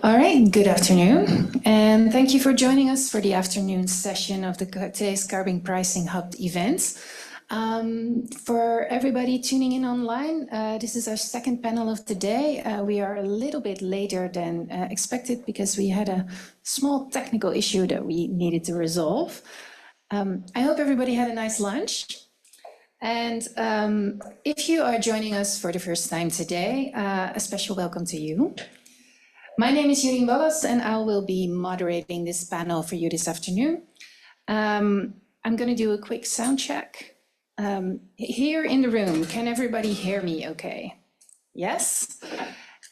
All right, good afternoon, and thank you for joining us for the afternoon session of today's Carbon Pricing Hub event. For everybody tuning in online, this is our second panel of the day. We are a little bit later than expected because we had a small technical issue that we needed to resolve. I hope everybody had a nice lunch. And if you are joining us for the first time today, a special welcome to you. My name is Jurien Wallis, and I will be moderating this panel for you this afternoon. I'm going to do a quick sound check. Here in the room, can everybody hear me okay? Yes?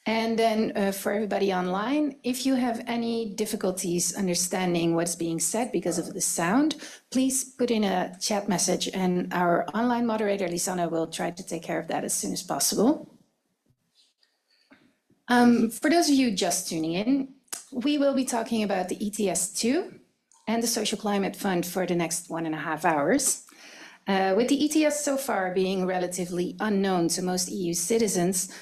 And then for everybody online, if you have any difficulties understanding what's being said because of the sound, please put in a chat message and our online moderator, Lisanna, will try to take care of that as soon as possible. For those of you just tuning in, we will be talking about the ETS2 and the Social Climate Fund for the next 1.5 hours. With the ETS so far being relatively unknown to most EU citizens,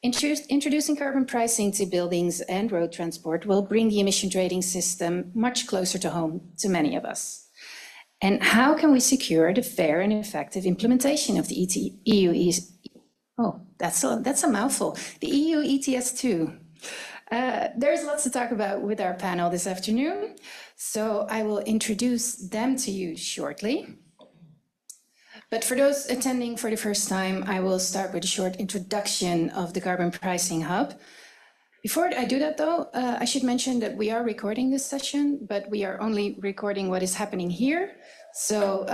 introducing carbon pricing to buildings and road transport will bring the emission trading system much closer to home to many of us. And how can we secure the fair and effective implementation of the EU Oh, that's a mouthful. The EU ETS2. There's lots to talk about with our panel this afternoon, so I will introduce them to you shortly. But for those attending for the first time, I will start with a short introduction of the Carbon Pricing Hub. Before I do that, though, I should mention that we are recording this session, but we are only recording what is happening here. So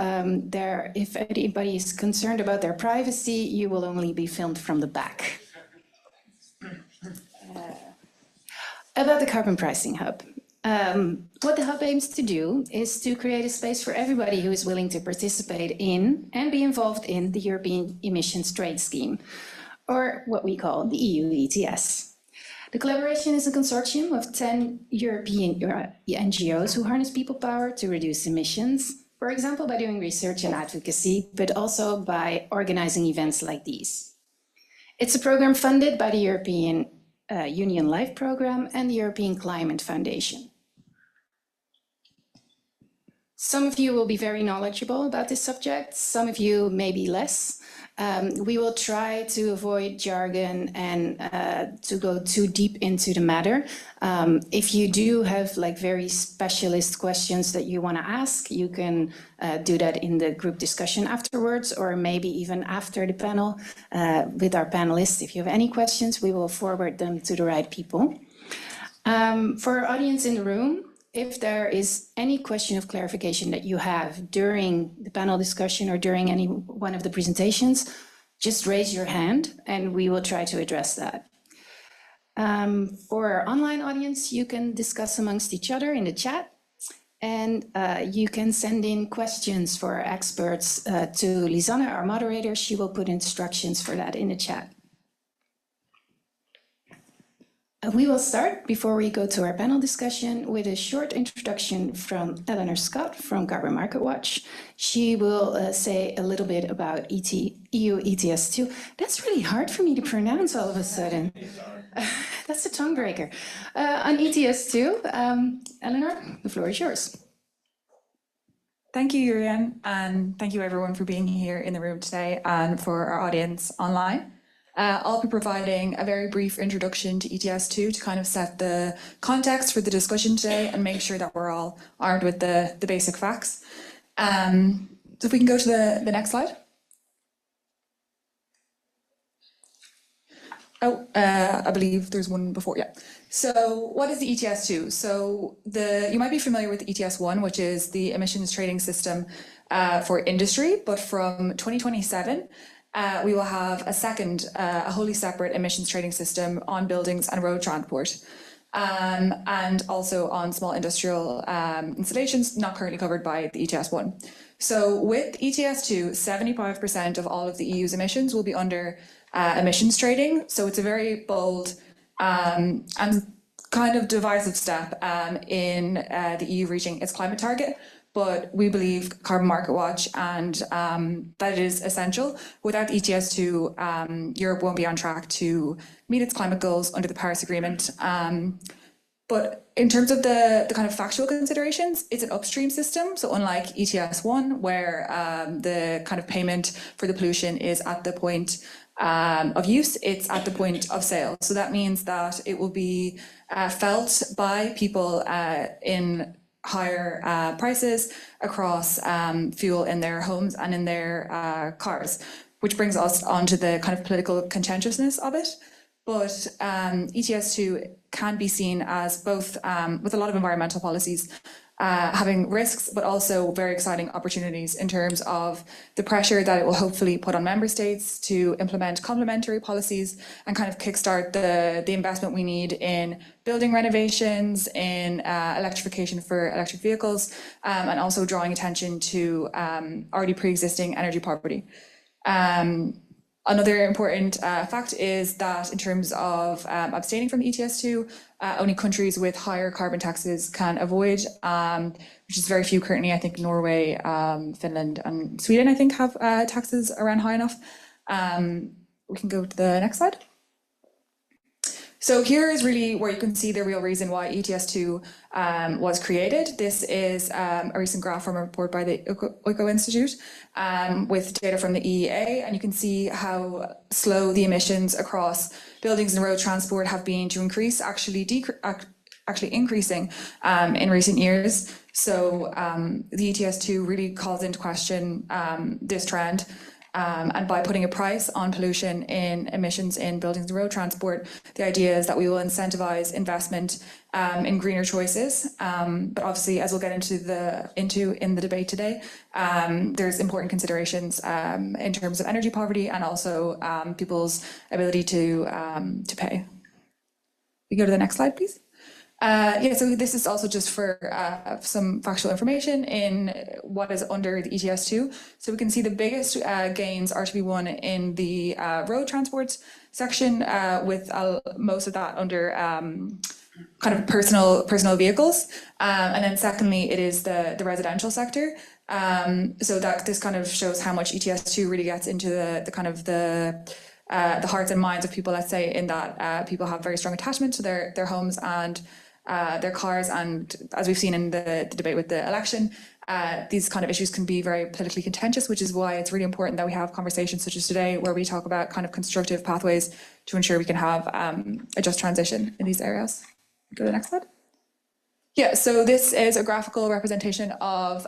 if anybody is concerned about their privacy, you will only be filmed from the back. About the Carbon Pricing Hub. What the Hub aims to do is to create a space for everybody who is willing to participate in and be involved in the European Emissions Trade Scheme, or what we call the EU ETS. The collaboration is a consortium of 10 European NGOs who harness people power to reduce emissions, for example, by doing research and advocacy, but also by organizing events like these. It's a program funded by the European Union Life Programme and the European Climate Foundation. Some of you will be very knowledgeable about this subject, some of you maybe less. We will try to avoid jargon and to go too deep into the matter. If you do have like very specialist questions that you want to ask, you can do that in the group discussion afterwards, or maybe even after the panel with our panelists. If you have any questions, we will forward them to the right people. For our audience in the room, if there is any question of clarification that you have during the panel discussion or during any one of the presentations, just raise your hand and we will try to address that. For our online audience, you can discuss amongst each other in the chat, and you can send in questions for our experts to Lisanna, our moderator. She will put instructions for that in the chat. We will start, before we go to our panel discussion, with a short introduction from Eleanor Scott from Carbon Market Watch. She will say a little bit about EU ETS2. That's really hard for me to pronounce all of a sudden. That's a tongue breaker. On ETS2, Eleanor, the floor is yours. Thank you, Jurien, and thank you everyone for being here in the room today and for our audience online. I'll be providing a very brief introduction to ETS2 to kind of set the context for the discussion today and make sure that we're all armed with the basic facts. So if we can go to the next slide. Oh, I believe there's one before, yeah. So what is the ETS2? So you might be familiar with the ETS1, which is the emissions trading system for industry, but from 2027, we will have a second, a wholly separate emissions trading system on buildings and road transport, and also on small industrial installations not currently covered by the ETS1. So with ETS2, 75% of all of the EU's emissions will be under emissions trading. So it's a very bold and kind of divisive step in the EU reaching its climate target. but we believe Carbon Market Watch and that it is essential. Without the ETS2, Europe won't be on track to meet its climate goals under the Paris Agreement. But in terms of the kind of factual considerations, it's an upstream system. So unlike ETS1, where the kind of payment for the pollution is at the point of use, it's at the point of sale. So that means that it will be felt by people in higher prices across fuel in their homes and in their cars, which brings us on to the kind of political contentiousness of it. But ETS2 can be seen as both, with a lot of environmental policies, having risks, but also very exciting opportunities in terms of the pressure that it will hopefully put on member states to implement complementary policies and kind of kickstart the investment we need in building renovations, in electrification for electric vehicles, and also drawing attention to already pre-existing energy poverty. Another important fact is that in terms of abstaining from the ETS2, only countries with higher carbon taxes can avoid, which is very few currently. I think Norway, Finland and Sweden, I think, have taxes around high enough. We can go to the next slide. So here is really where you can see the real reason why ETS2 was created. This is a recent graph from a report by the Eco Institute with data from the EEA, and you can see how slow the emissions across buildings and road transport have been to increase, actually increasing in recent years. So the ETS2 really calls into question this trend. And by putting a price on pollution in emissions in buildings and road transport, the idea is that we will incentivize investment in greener choices. But obviously, as we'll get into in the debate today, there's important considerations in terms of energy poverty and also people's ability to pay. We go to the next slide, please. Yeah, so this is also just for some factual information in what is under the ETS2. So we can see the biggest gains are to be won in the road transport section, with most of that under kind of personal vehicles. And then secondly, it is the residential sector. So that this kind of shows how much ETS2 really gets into the kind of the hearts and minds of people, let's say, in that people have very strong attachment to their homes and their cars, and as we've seen in the debate with the election, these kind of issues can be very politically contentious, which is why it's really important that we have conversations such as today where we talk about kind of constructive pathways to ensure we can have a just transition in these areas. Go to the next slide. Yeah, so this is a graphical representation of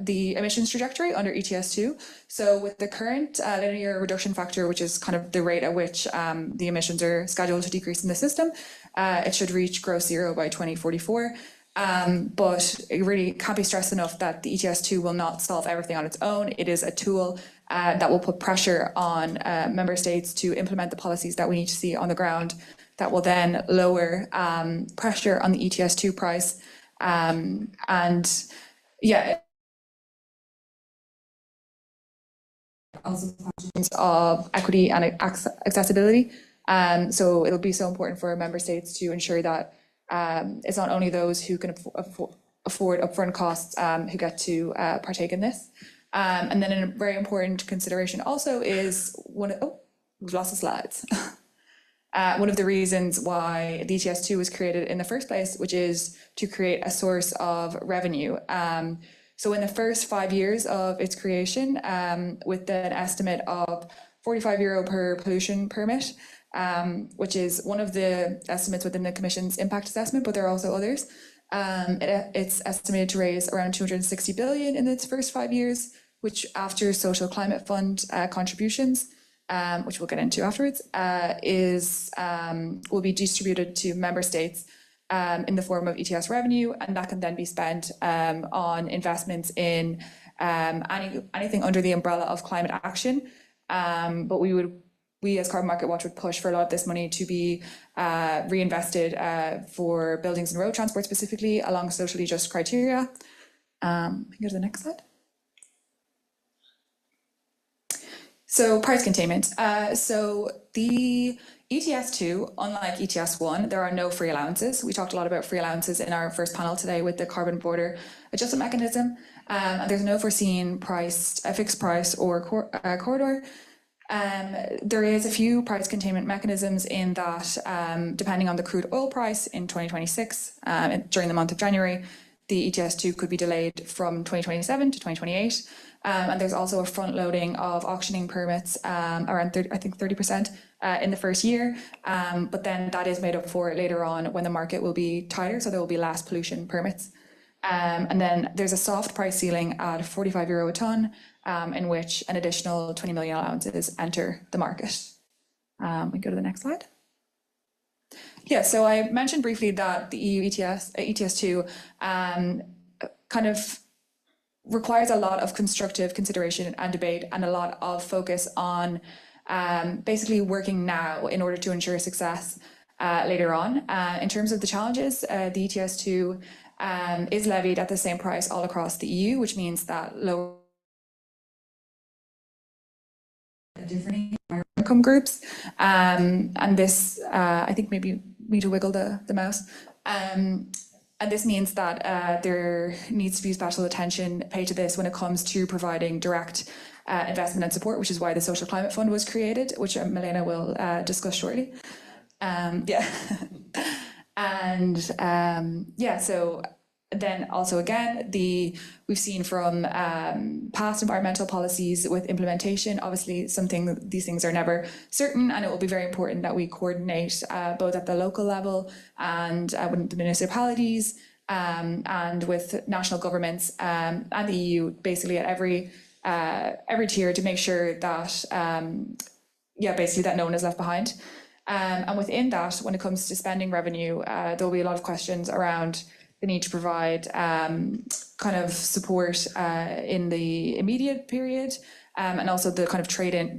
the emissions trajectory under ETS2. So with the current linear reduction factor, which is kind of the rate at which the emissions are scheduled to decrease in the system, it should reach gross zero by 2044. But it really can't be stressed enough that the ETS2 will not solve everything on its own. It is a tool that will put pressure on member states to implement the policies that we need to see on the ground that will then lower pressure on the ETS2 price. And yeah, also questions of equity and accessibility. So it'll be so important for member states to ensure that it's not only those who can afford upfront costs who get to partake in this. And then a very important consideration also is we've lost the slides. One of the reasons why the ETS2 was created in the first place, which is to create a source of revenue. So in the first 5 years of its creation, with an estimate of €45 per pollution permit, which is one of the estimates within the Commission's impact assessment, but there are also others. It's estimated to raise around 260 billion in its first 5 years, which after social climate fund contributions, which we'll get into afterwards, will be distributed to member states in the form of ETS revenue, and that can then be spent on investments in anything under the umbrella of climate action. But we as Carbon Market Watch would push for a lot of this money to be reinvested for buildings and road transport specifically along socially just criteria. Go to the next slide. So price containment. So the ETS2, unlike ETS1, there are no free allowances. We talked a lot about free allowances in our first panel today with the carbon border adjustment mechanism. And there's no foreseen fixed price or corridor. There is a few price containment mechanisms in that, depending on the crude oil price in 2026, during the month of January, the ETS2 could be delayed from 2027 to 2028. And there's also a front loading of auctioning permits, around 30% in the first year. But then that is made up for later on when the market will be tighter, so there will be less pollution permits. And then there's a soft price ceiling at €45 a tonne, in which an additional 20 million allowances enter the market. We go to the next slide. Yeah, so I mentioned briefly that the EU ETS2 kind of requires a lot of constructive consideration and debate and a lot of focus on basically working now in order to ensure success later on. In terms of the challenges, the ETS2 is levied at the same price all across the EU, which means that lower different income groups. And this, I think maybe me to wiggle the mouse. And this means that there needs to be special attention paid to this when it comes to providing direct investment and support, which is why the Social Climate Fund was created, which Milena will discuss shortly. Yeah. And yeah, so then also again, we've seen from past environmental policies with implementation, obviously these things are never certain, and it will be very important that we coordinate both at the local level and with the municipalities and with national governments and the EU, basically at every tier, to make sure that basically that no one is left behind. And within that, when it comes to spending revenue, there will be a lot of questions around the need to provide kind of support in the immediate period, and also the kind of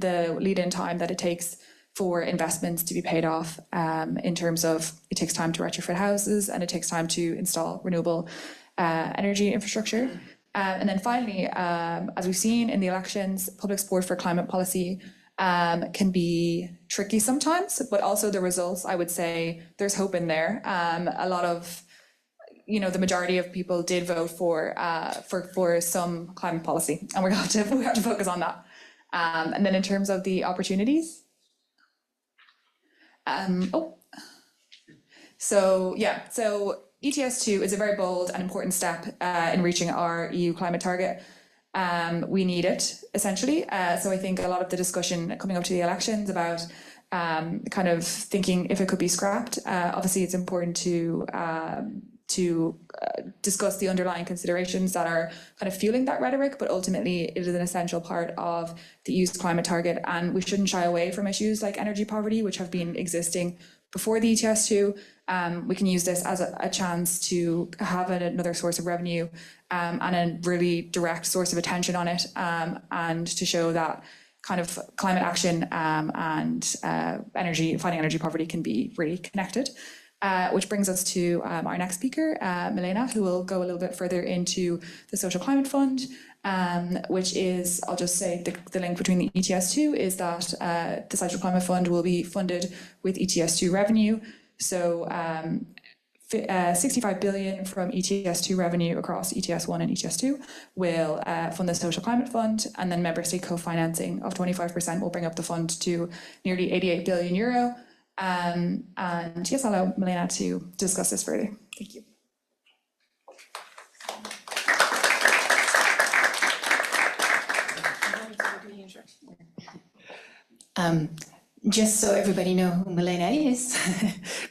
the lead-in time that it takes for investments to be paid off, in terms of it takes time to retrofit houses and it takes time to install renewable energy infrastructure. And then finally, as we've seen in the elections, public support for climate policy can be tricky sometimes, but also the results, I would say there's hope in there. A lot of, the majority of people did vote for some climate policy, and we have to focus on that. And then in terms of the opportunities, so ETS2 is a very bold and important step in reaching our EU climate target. We need it, essentially. So I think a lot of the discussion coming up to the elections about kind of thinking if it could be scrapped, obviously it's important to discuss the underlying considerations that are kind of fueling that rhetoric, but ultimately it is an essential part of the EU's climate target, and we shouldn't shy away from issues like energy poverty, which have been existing before the ETS2. We can use this as a chance to have another source of revenue and a really direct source of attention on it, and to show that kind of climate action and fighting energy poverty can be really connected. Which brings us to our next speaker, Milena, who will go a little bit further into the Social Climate Fund, which is, I'll just say the link between the ETS2 is that the Social Climate Fund will be funded with ETS2 revenue. So 65 billion from ETS2 revenue across ETS1 and ETS2 will fund the Social Climate Fund, and then member state co-financing of 25% will bring up the fund to nearly 88 billion euro. And yes, I'll allow Milena to discuss this further. Thank you. Just so everybody know who Milena is,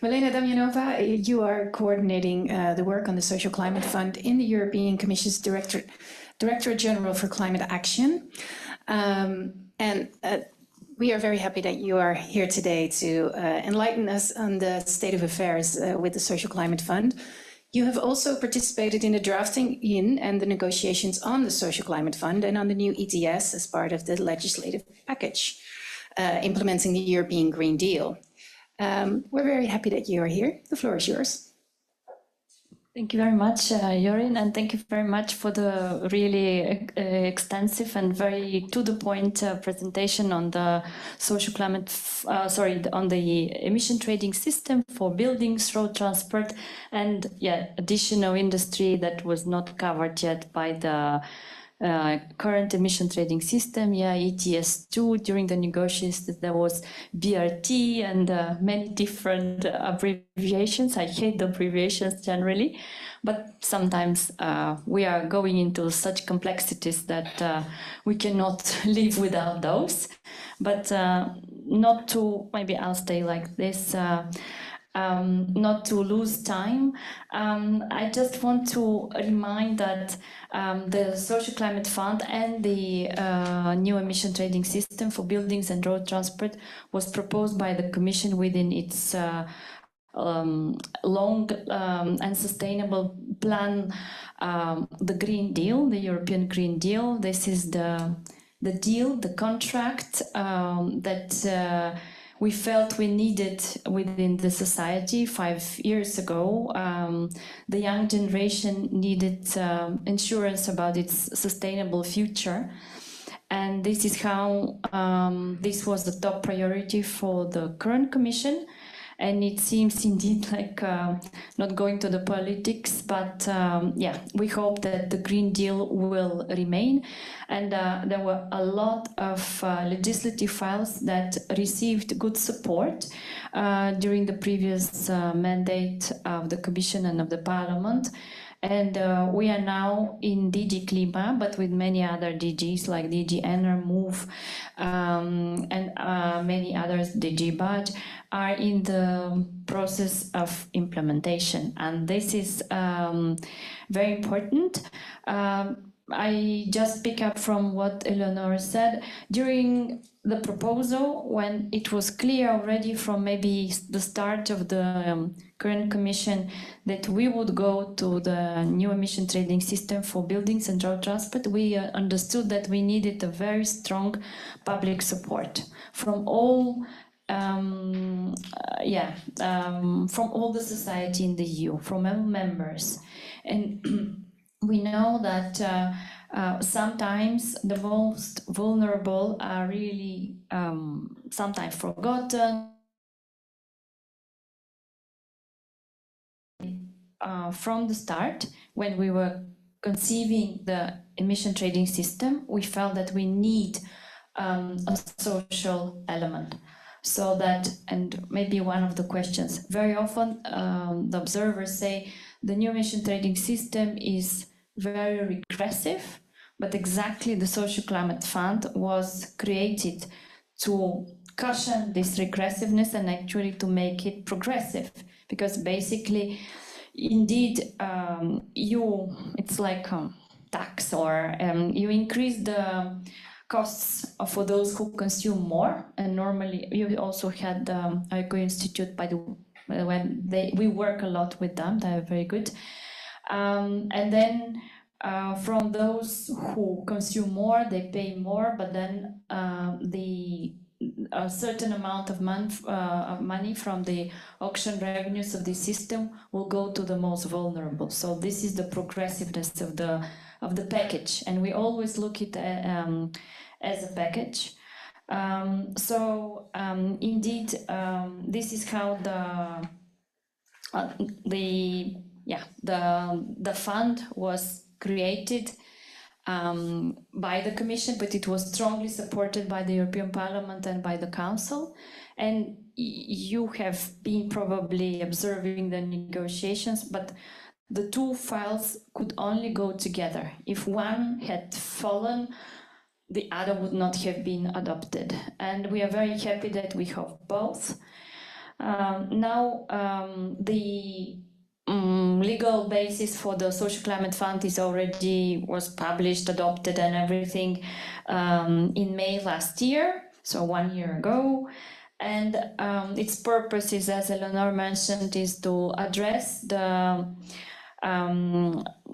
Milena Damianova, you are coordinating the work on the Social Climate Fund in the European Commission's Directorate General for Climate Action. We are very happy that you are here today to enlighten us on the state of affairs with the Social Climate Fund. You have also participated in the drafting in and the negotiations on the Social Climate Fund and on the new ETS as part of the legislative package implementing the European Green Deal. We're very happy that you are here. The floor is yours. Thank you very much, Jorin, and thank you very much for the really extensive and very to-the-point presentation on the social climate, on the emission trading system for buildings, road transport, and additional industry that was not covered yet by the current emission trading system, ETS2. During the negotiations, there was BRT and many different abbreviations. I hate the abbreviations generally, but sometimes we are going into such complexities that we cannot live without those. But not to, maybe I'll stay like this, not to lose time. I just want to remind that the Social Climate Fund and the new emission trading system for buildings and road transport was proposed by the Commission within its long and sustainable plan, the Green Deal, the European Green Deal. This is the deal, the contract that we felt we needed within the society 5 years ago. The young generation needed insurance about its sustainable future. And this is how this was the top priority for the current Commission. And it seems indeed like not going to the politics, but we hope that the Green Deal will remain. And there were a lot of legislative files that received good support during the previous mandate of the Commission and of the Parliament. And we are now in DG CLIMA, but with many other DGs like DG Ener, Move, and many others, DG Budge, are in the process of implementation. And this is very important. I just pick up from what Eleanor said. During the proposal, when it was clear already from maybe the start of the current Commission that we would go to the new emission trading system for buildings and road transport, we understood that we needed a very strong public support from all from all the society in the EU, from all members. And we know that sometimes the most vulnerable are really sometimes forgotten. From the start, when we were conceiving the emission trading system, we felt that we need a social element. So that, and maybe one of the questions, very often the observers say the new emission trading system is very regressive, but exactly the Social Climate Fund was created to cushion this regressiveness and actually to make it progressive, because basically, indeed, it's like a tax, or you increase the costs for those who consume more. And normally, you also had the Eco Institute, by the when we work a lot with them, they are very good. And then from those who consume more, they pay more, but then a certain amount of money from the auction revenues of the system will go to the most vulnerable. So this is the progressiveness of the package, and we always look at it as a package. Indeed, this is how the fund was created by the Commission, but it was strongly supported by the European Parliament and by the Council. And you have been probably observing the negotiations, but the two files could only go together. If one had fallen, the other would not have been adopted. And we are very happy that we have both. Now, the legal basis for the Social Climate Fund was published, adopted and everything in May last year, so 1 year ago. And its purpose is, as Eleanor mentioned, is to address the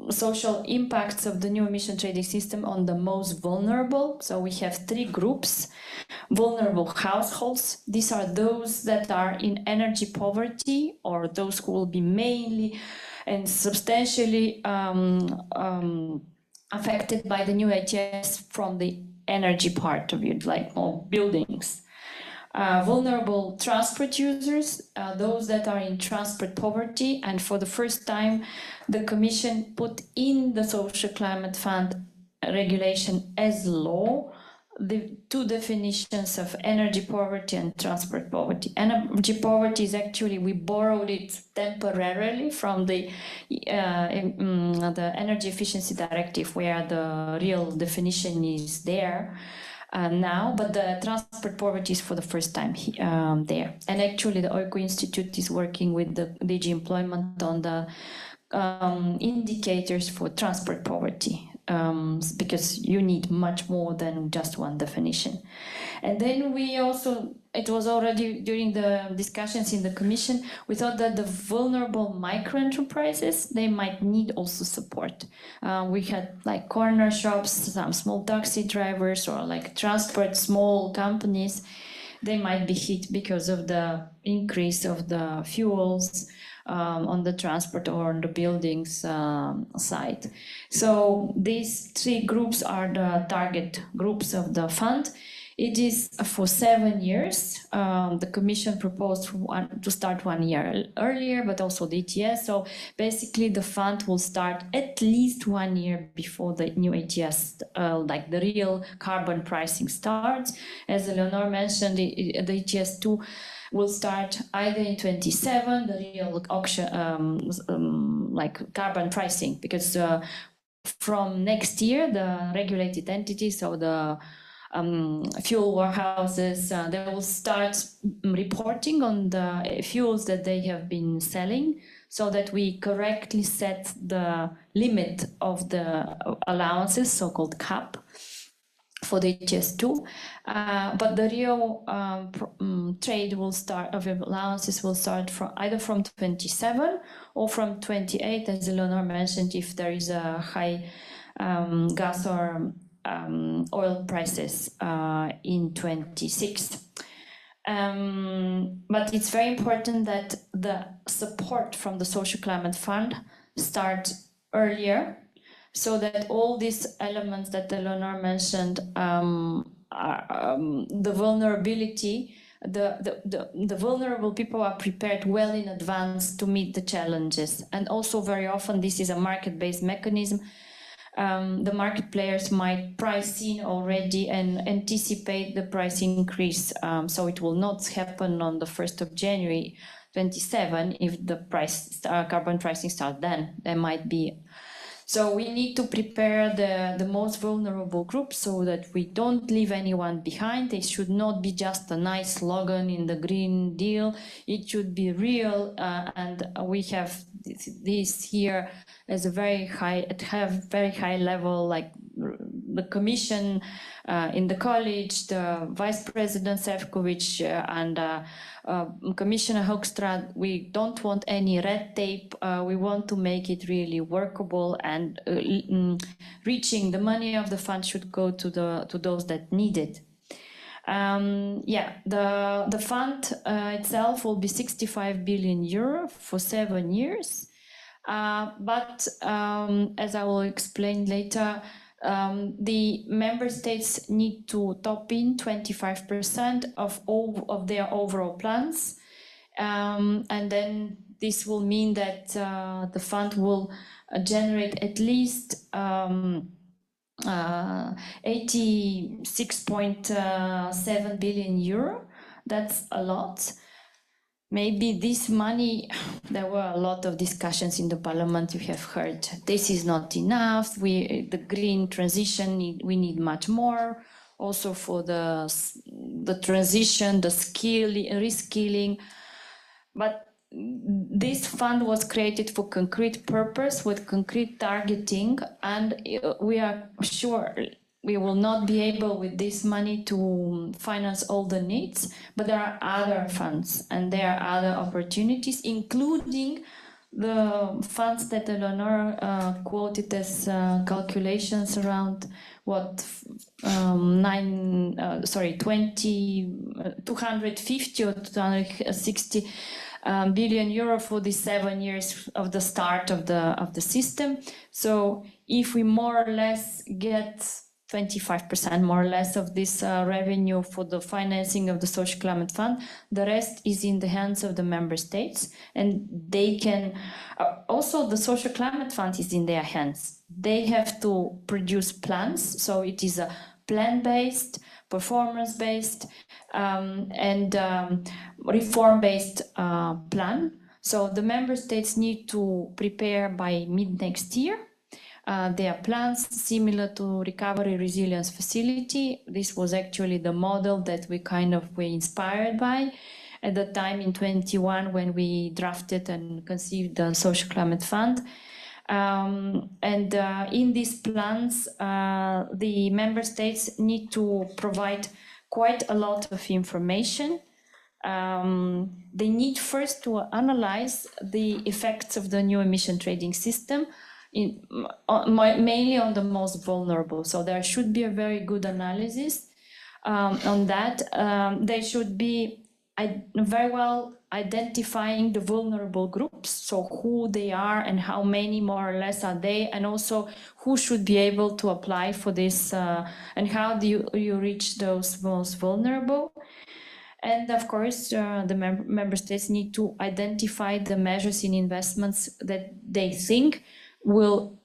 social impacts of the new emission trading system on the most vulnerable. So we have 3 groups. Vulnerable households. These are those that are in energy poverty, or those who will be mainly and substantially affected by the new ETS from the energy part of it, like more buildings. Vulnerable transport users, those that are in transport poverty, and for the first time the Commission put in the Social Climate Fund regulation as law the 2 definitions of energy poverty and transport poverty. Energy poverty is actually, we borrowed it temporarily from the Energy Efficiency Directive, where the real definition is there now, but the transport poverty is for the first time there. And actually the OICO Institute is working with the DG Employment on the indicators for transport poverty. Because you need much more than just one definition. And then we also, it was already during the discussions in the Commission, we thought that the vulnerable micro enterprises, they might need also support. We had like corner shops, some small taxi drivers, or like transport small companies. They might be hit because of the increase of the fuels, on the transport or on the buildings side. So these 3 groups are the target groups of the fund. It is for 7 years. The Commission proposed to start 1 year earlier, but also the ETS. So basically the fund will start at least 1 year before the new ETS, like the real carbon pricing starts. As Eleanor mentioned, the ETS 2 will start either in 27, the real auction, like carbon pricing, because from next year, the regulated entities, so the fuel warehouses, they will start reporting on the fuels that they have been selling, so that we correctly set the limit of the allowances, so-called cap, for the ETS2, but the real trade will start of allowances will start from either from 27 or from 28, as Eleanor mentioned, if there is a high gas or oil prices in 26. But it's very important that the support from the Social Climate Fund start earlier, so that all these elements that Eleanor mentioned, the vulnerability, the vulnerable people are prepared well in advance to meet the challenges. And also very often this is a market-based mechanism. The market players might price in already and anticipate the price increase. So it will not happen on the 1st of January 27 if the carbon pricing starts then. There might be. So we need to prepare the most vulnerable groups so that we don't leave anyone behind. They should not be just a nice slogan in the Green Deal. It should be real, and we have this here as a very high level, like the Commission in the college, the Vice President Šefčovič and Commissioner Hoekstra. We don't want any red tape. We want to make it really workable, and reaching the money of the fund should go to those that need it. The fund itself will be 65 billion euro for 7 years. But as I will explain later, the member states need to top in 25% of all of their overall plans, and then this will mean that the fund will generate at least 86.7 billion euro. That's a lot. Maybe this money, there were a lot of discussions in the parliament, you have heard, this is not enough, the green transition, we need much more, also for the transition, the reskilling. But this fund was created for concrete purpose with concrete targeting, and we are sure we will not be able with this money to finance all the needs, but there are other funds and there are other opportunities, including the funds that Eleanor quoted as calculations around what 250 or 260 billion euro for the 7 years of the start of the system. So if we more or less get 25% more or less of this revenue for the financing of the Social Climate Fund, the rest is in the hands of the member states, and they can also the Social Climate Fund is in their hands. They have to produce plans, so it is a plan-based, performance-based, and reform-based plan. So the member states need to prepare by mid next year their plans similar to Recovery Resilience Facility. This was actually the model that we were inspired by at the time in 21 when we drafted and conceived the Social Climate Fund. In these plans, the member states need to provide quite a lot of information. They need first to analyze the effects of the new emission trading system, mainly on the most vulnerable. So there should be a very good analysis on that. They should be very well identifying the vulnerable groups, so who they are and how many more or less are they, and also who should be able to apply for this and how do you reach those most vulnerable. And of course, the member states need to identify the measures in investments that they think will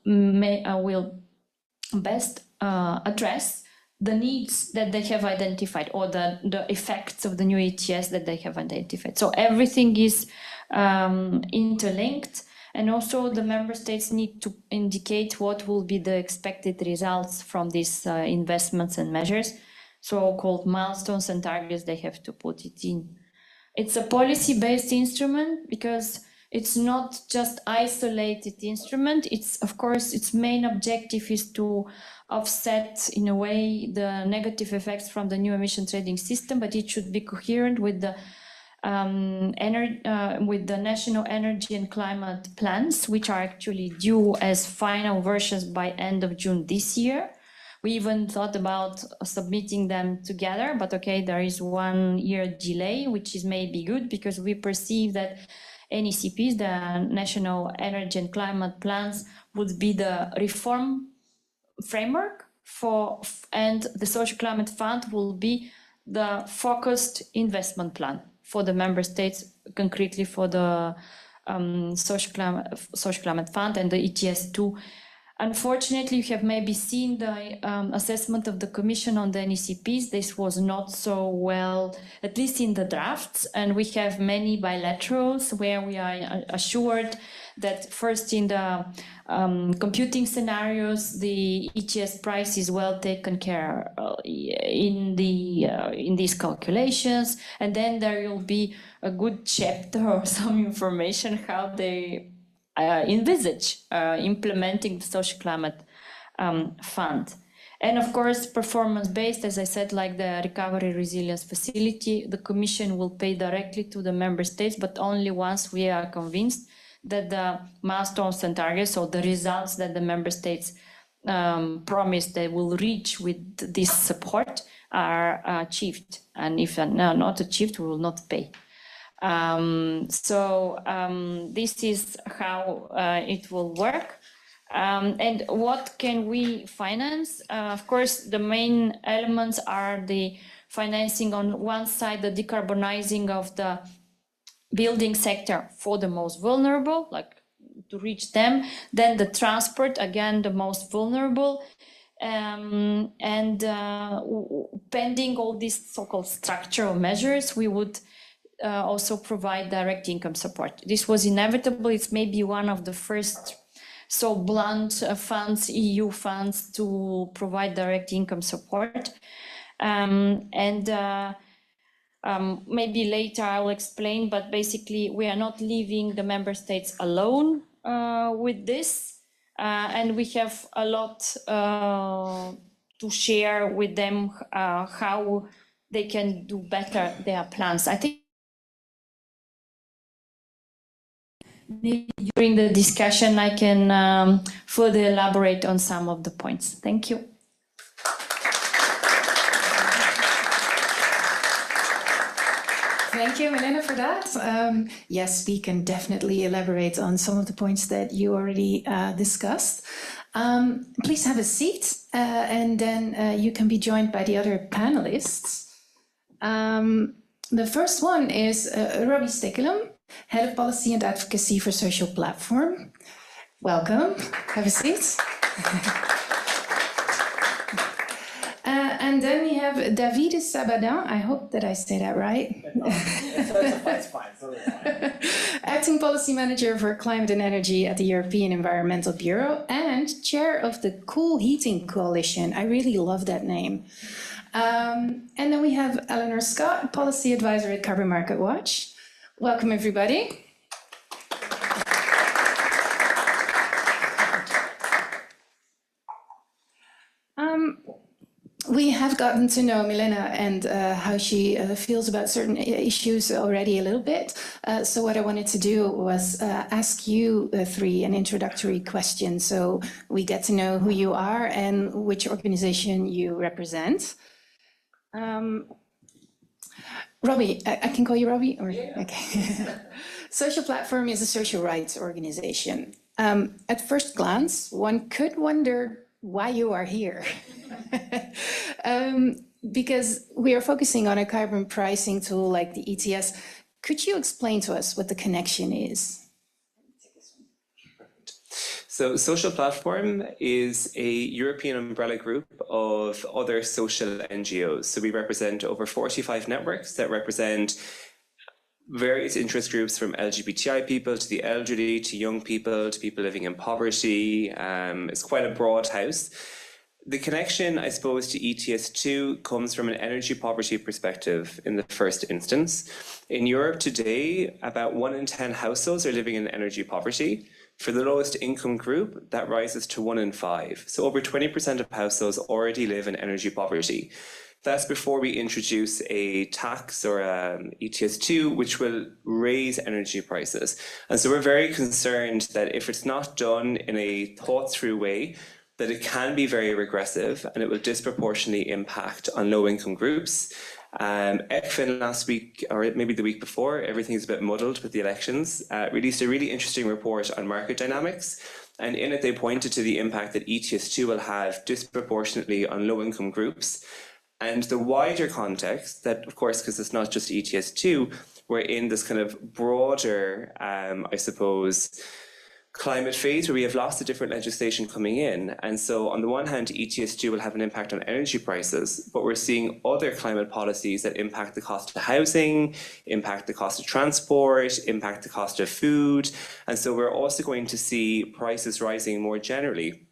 best address the needs that they have identified, or the effects of the new ETS that they have identified. So everything is interlinked, and also the member states need to indicate what will be the expected results from these investments and measures, so-called milestones and targets they have to put it in. It's a policy-based instrument because it's not just isolated instrument. It's, of course, its main objective is to offset in a way the negative effects from the new emission trading system, but it should be coherent with the national energy and climate plans, which are actually due as final versions by end of June this year. We even thought about submitting them together, but okay, there is 1 year delay, which is maybe good because we perceive that NECPs, the National Energy and Climate Plans, would be the reform framework and the Social Climate Fund will be the focused investment plan for the member states, concretely for the Social Climate Fund and the ETS2. Unfortunately, you have maybe seen the assessment of the Commission on the NECPs. This was not so well, at least in the drafts, and we have many bilaterals where we are assured that first in the computing scenarios, the ETS price is well taken care of in these calculations, and then there will be a good chapter or some information how they envisage implementing the Social Climate Fund. And of course, performance-based, as I said, like the Recovery Resilience Facility, the Commission will pay directly to the member states, but only once we are convinced that the milestones and targets, or the results that the member states promise they will reach with this support, are achieved. And if not achieved, we will not pay. This is how it will work. And what can we finance? Of course, the main elements are the financing on one side, the decarbonizing of the building sector for the most vulnerable, like to reach them. Then the transport, again, the most vulnerable. Pending all these so-called structural measures, we would also provide direct income support. This was inevitable. It's maybe one of the first so blunt funds, EU funds, to provide direct income support. Maybe later I'll explain, but basically we are not leaving the member states alone with this. And we have a lot to share with them how they can do better their plans. I think during the discussion, I can further elaborate on some of the points. Thank you. Thank you, Milena, for that. Yes, we can definitely elaborate on some of the points that you already discussed. Please have a seat, and then you can be joined by the other panelists. The first one is Robbie Stakelum, Head of Policy and Advocacy for Social Platform. Welcome. Have a seat. And then we have Davide Sabbadin. I hope that I say that right. It's fine. Acting Policy Manager for Climate and Energy at the European Environmental Bureau and Chair of the Cool Heating Coalition. I really love that name. And then we have Eleanor Scott, Policy Advisor at Carbon Market Watch. Welcome, everybody. We have gotten to know Milena and how she feels about certain issues already a little bit. So what I wanted to do was ask you three an introductory question so we get to know who you are and which organization you represent. Robbie, I can call you Robbie? Or, yeah. Okay. Social Platform is a social rights organization. At first glance, one could wonder why you are here. Because we are focusing on a carbon pricing tool like the ETS. Could you explain to us what the connection is? So Social Platform is a European umbrella group of other social NGOs. So we represent over 45 networks that represent various interest groups from LGBTI people to the elderly, to young people, to people living in poverty. It's quite a broad house. The connection, I suppose, to ETS2 comes from an energy poverty perspective in the first instance. In Europe today, about 1 in 10 households are living in energy poverty. For the lowest income group, that rises to 1 in 5. So over 20% of households already live in energy poverty. That's before we introduce a tax or ETS2, which will raise energy prices. And so we're very concerned that if it's not done in a thought-through way, that it can be very regressive and it will disproportionately impact on low-income groups. ECFIN last week, or maybe the week before, everything's a bit muddled with the elections, released a really interesting report on market dynamics. And in it, they pointed to the impact that ETS2 will have disproportionately on low-income groups. And the wider context that, of course, because it's not just ETS2, we're in this kind of broader, I suppose, climate phase where we have lots of different legislation coming in. And so on the one hand, ETS2 will have an impact on energy prices, but we're seeing other climate policies that impact the cost of housing, impact the cost of transport, impact the cost of food. And so we're also going to see prices rising more generally.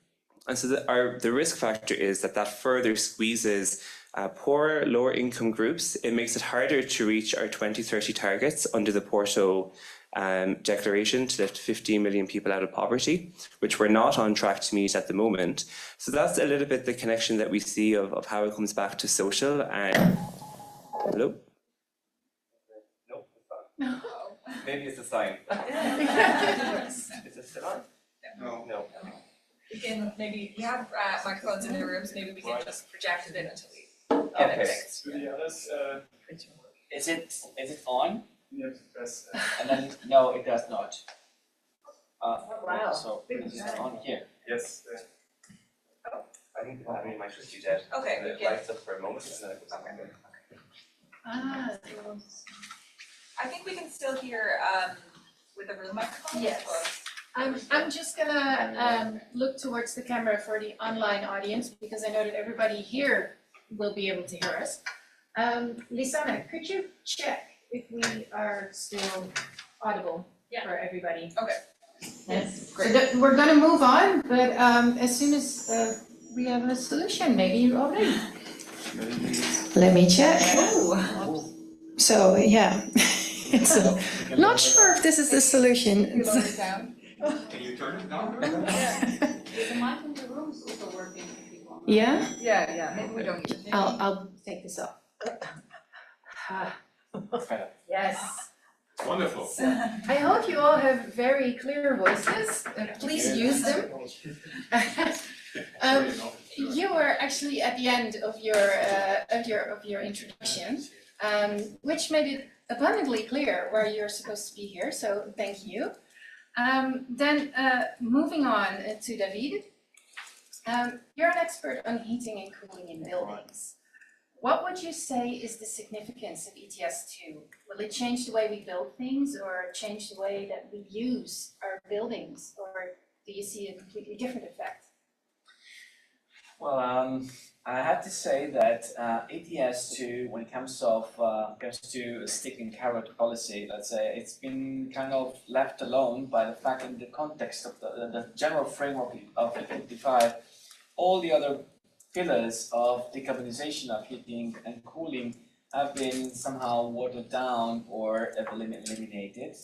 And so the risk factor is that that further squeezes poor, lower income groups. It makes it harder to reach our 2030 targets under the Porto declaration to lift 15 million people out of poverty, which we're not on track to meet at the moment. So that's a little bit the connection that we see of how it comes back to social. And hello? No, no. Maybe it's a sign. Is it still on? No. No. We can maybe, we have microphones in the rooms, maybe we can just project it in until we get it fixed. To the others, Is it on? you have to press. And then no, it does not. Wow. So it's on here. Yes. I think I might just do that. Okay, And we it can. lights up for a moment and then it goes back in. I think we can still hear with the room microphone. Yes. I'm just gonna look towards the camera for the online audience because I know that everybody here will be able to hear us. Lisanna, could you check if we are still audible for everybody? Okay. Yes. Great. So we're gonna move on, but as soon as we have a solution, maybe you're all ready. Let me check. Oh. So, yeah, it's not sure if this is the solution. You lower it down. Can you turn it down? The mic in the room is also working if you want. Yeah, Yeah, maybe we don't need it. I'll take this off. Yes. Wonderful. I hope you all have very clear voices, please use them. You were actually at the end of your introduction, which made it abundantly clear why you're supposed to be here, so thank you. Then moving on to Davide. You're an expert on heating and cooling in buildings. What would you say is the significance of ETS2? Will it change the way we build things or change the way that we use our buildings? Or do you see a completely different effect? Well, I have to say that ETS2, when it comes to stick and carrot policy, let's say, it's been kind of left alone by the fact in the context of the general framework of 55, all the other pillars of decarbonization of heating and cooling have been somehow watered down or eliminated.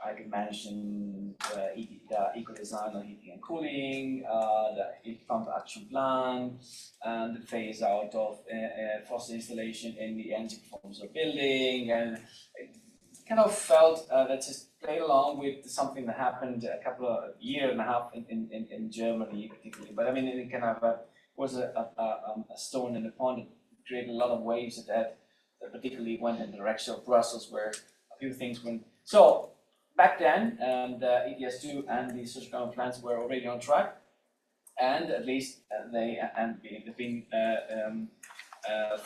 I could mention the eco-design of heating and cooling, the heat pump action plan, and the phase out of fossil installation in the energy performance of building, and it kind of felt that just played along with something that happened a year and a half in Germany particularly. But I mean, it kind of was a stone in the pond. It created a lot of waves that particularly went in the direction of Brussels, where a few things went. So back then, the ETS2 and the social climate plans were already on track, and at least they've been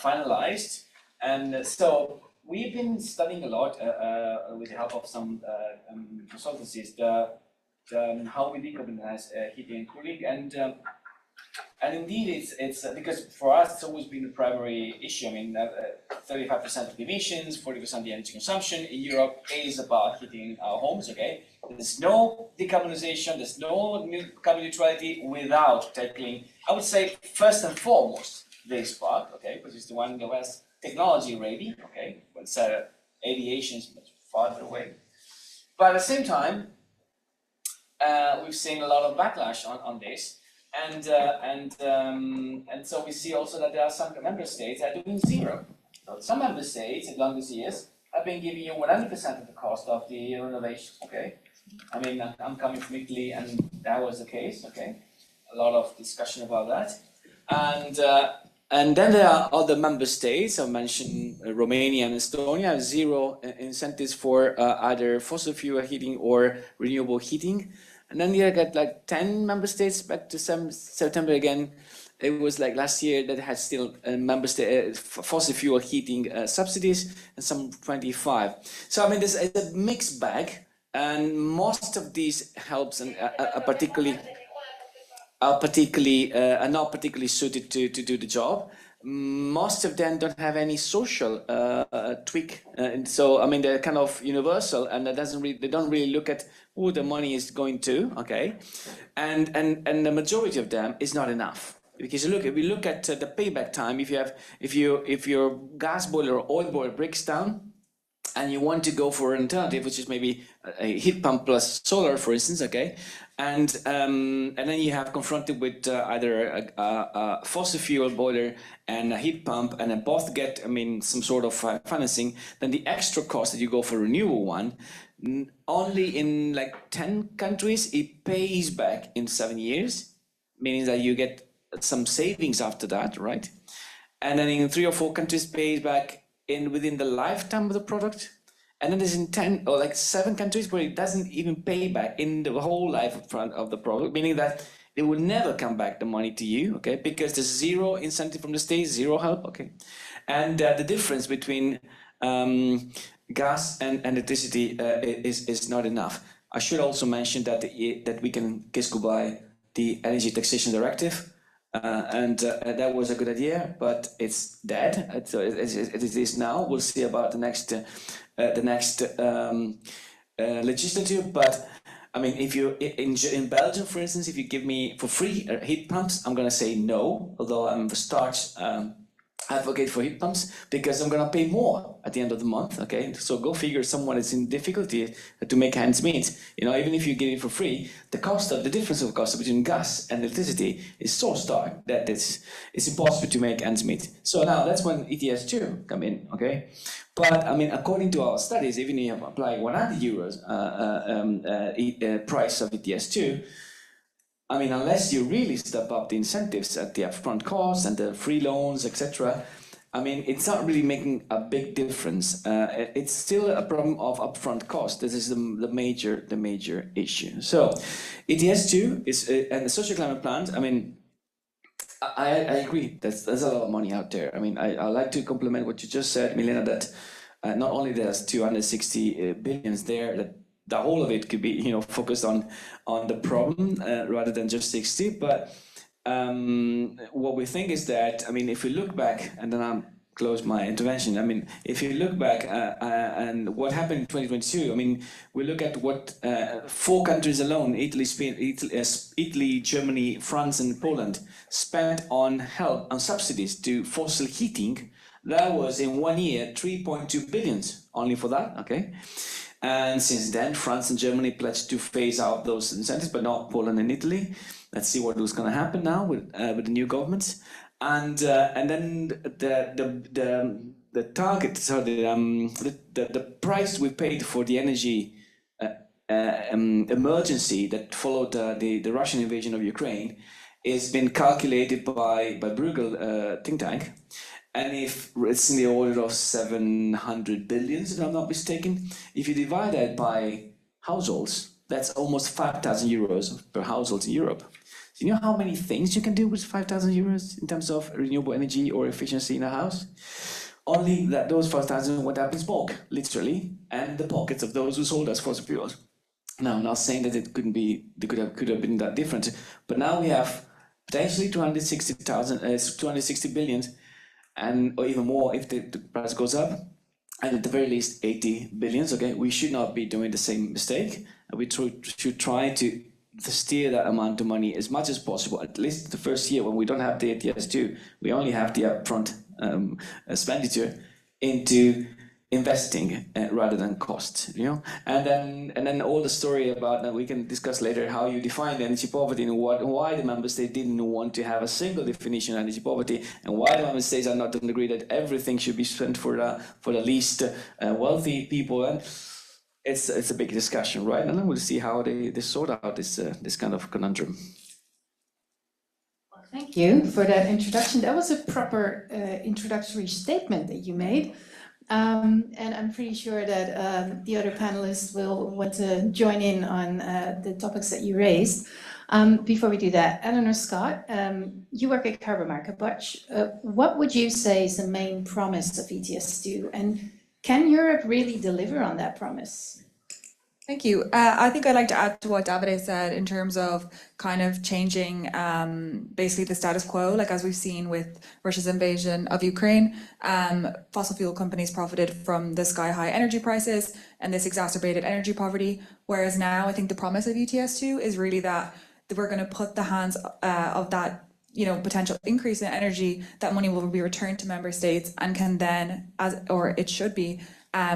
finalized. And so we've been studying a lot with the help of some consultancies how we decarbonize heating and cooling, and indeed it's because for us it's always been a primary issue. I mean, 35% of the emissions, 40% of the energy consumption in Europe is about heating our homes. Okay, there's no decarbonization, there's no carbon neutrality without tackling, I would say, first and foremost this part. Okay, which is the one that has technology ready. Okay, but aviation is much farther away. But at the same time, we've seen a lot of backlash on this. And so we see also that there are some member states that are doing zero. Some member states, in long years, have been giving you 100% of the cost of the renovation. Okay, I mean, I'm coming from Italy, and that was the case. Okay, a lot of discussion about that, and then there are other member states. I mentioned Romania and Estonia have zero incentives for either fossil fuel heating or renewable heating. And then you get like 10 member states back to September again. It was like last year that had still member state fossil fuel heating subsidies, and some 25. So I mean, there's a mixed bag, and most of these helps and are not particularly suited to do the job. Most of them don't have any social tweak, and so I mean they're kind of universal, and they don't really look at who the money is going to. Okay, and the majority of them is not enough, because if we look at the payback time, if your gas boiler or oil boiler breaks down, and you want to go for an alternative, which is maybe a heat pump plus solar, for instance, okay, and then you have confronted with either a fossil fuel boiler and a heat pump, and then both get, I mean, some sort of financing, then the extra cost that you go for a renewable one, only in like 10 countries, it pays back in 7 years, meaning that you get some savings after that, right? And then in 3 or 4 countries, pays back within the lifetime of the product. And then there's in 10 or like 7 countries where it doesn't even pay back in the whole life of the product, meaning that it will never come back the money to you, okay? Because there's zero incentive from the state, zero help, okay? And the difference between gas and electricity is not enough. I should also mention that we can kiss goodbye the Energy Taxation Directive, and that was a good idea, but it's dead. So it is now. We'll see about the next legislature. But I mean, if you in Belgium, for instance, if you give me for free heat pumps, I'm gonna say no. Although I'm starch advocate for heat pumps because I'm gonna pay more at the end of the month. Okay, so go figure. Someone is in difficulty to make ends meet. You know, even if you get it for free, the difference of cost between gas and electricity is so stark that it's impossible to make ends meet. So now that's when ETS2 come in. Okay, but I mean, according to our studies, even if you apply 100 euros price of ETS2. I mean, unless you really step up the incentives at the upfront costs and the free loans, etc., I mean, it's not really making a big difference. It's still a problem of upfront cost. This is the major issue. So, ETS2 is and the social climate plans. I mean, I agree. There's a lot of money out there. I mean, I like to compliment what you just said, Milena. That not only there's 260 billions there that. The whole of it could be, you know, focused on the problem rather than just 60. But what we think is that, I mean, if we look back, and then I'll close my intervention. I mean, if you look back and what happened in 2022, I mean, we look at what 4 countries alone, Italy, Spain, Italy, Germany, France, and Poland, spent on help, on subsidies to fossil heating. That was in 1 year, 3.2 billion only for that, okay? And since then, France and Germany pledged to phase out those incentives, but not Poland and Italy. Let's see what was going to happen now with the new governments. And then the target, so the price we paid for the energy emergency that followed the Russian invasion of Ukraine is been calculated by Bruegel think tank. And if it's in the order of 700 billions, if I'm not mistaken, if you divide that by households, that's almost 5,000 euros per household in Europe. Do you know how many things you can do with 5,000 euros in terms of renewable energy or efficiency in a house? Only that those 5,000 went up in smoke, literally, and the pockets of those who sold us fossil fuels. Now, I'm not saying that it could have been that different, but now we have potentially 260 billion. Or even more if the price goes up, and at the very least 80 billions. Okay, we should not be doing the same mistake. We should try to steer that amount of money as much as possible. At least the first year when we don't have the ETS2, we only have the upfront expenditure into investing rather than cost, you know. And then all the story about that we can discuss later how you define energy poverty and why the member state didn't want to have a single definition of energy poverty, and why the member states are not to agree that everything should be spent for the least wealthy people. And it's a big discussion, right? And then we'll see how they sort out this kind of conundrum. Thank you for that introduction. That was a proper introductory statement that you made. And I'm pretty sure that the other panelists will want to join in on the topics that you raised. Before we do that, Eleanor Scott, you work at Carbon Market Watch. What would you say is the main promise of ETS2, and can Europe really deliver on that promise? Thank you. I think I'd like to add to what Davide said in terms of kind of changing basically the status quo, like as we've seen with Russia's invasion of Ukraine, fossil fuel companies profited from the sky-high energy prices and this exacerbated energy poverty, whereas now I think the promise of ETS2 is really that we're going to put the hands of that, you know, potential increase in energy, that money will be returned to member states and can then, or it should be,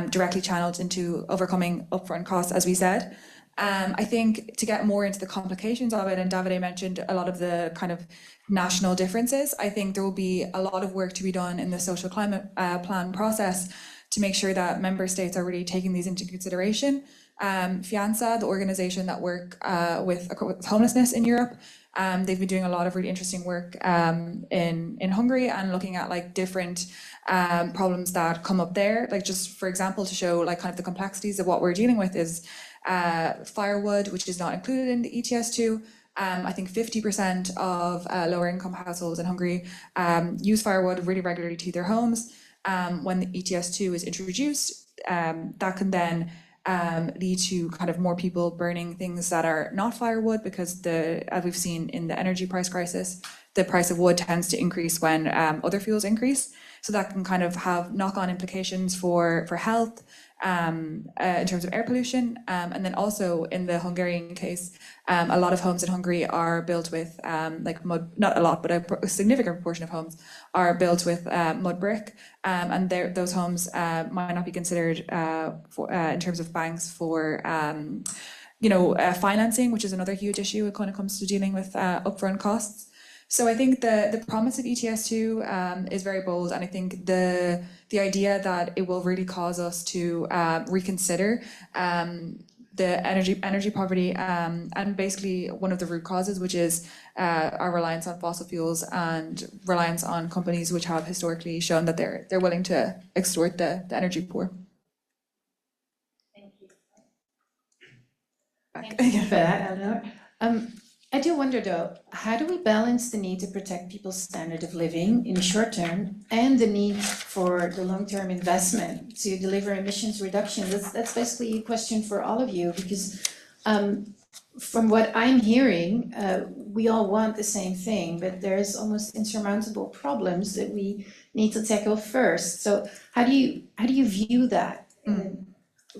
directly channeled into overcoming upfront costs, as we said. I think to get more into the complications of it, and Davide mentioned a lot of the kind of national differences, I think there will be a lot of work to be done in the social climate plan process to make sure that member states are really taking these into consideration. Fianza, the organization that work with homelessness in Europe, they've been doing a lot of really interesting work in Hungary and looking at like different problems that come up there. Like just for example, to show like kind of the complexities of what we're dealing with is firewood, which is not included in the ETS2. I think 50% of lower income households in Hungary use firewood really regularly to their homes. When the ETS2 is introduced, that can then lead to kind of more people burning things that are not firewood, because as we've seen in the energy price crisis, the price of wood tends to increase when other fuels increase. So that can kind of have knock-on implications for health, in terms of air pollution. And then also in the Hungarian case, a lot of homes in Hungary are built with like mud, not a lot, but a significant proportion of homes are built with mud brick. And those homes might not be considered in terms of banks for financing, which is another huge issue when it comes to dealing with upfront costs. So I think the promise of ETS2 is very bold, and I think the idea that it will really cause us to reconsider the energy poverty and basically one of the root causes, which is our reliance on fossil fuels and reliance on companies which have historically shown that they're willing to extort the energy poor. Thank you. Back. Thank you for that, Eleanor. I do wonder though, how do we balance the need to protect people's standard of living in the short term and the need for the long-term investment to deliver emissions reduction? That's basically a question for all of you, because from what I'm hearing, we all want the same thing, but there's almost insurmountable problems that we need to tackle first. So how do you view that?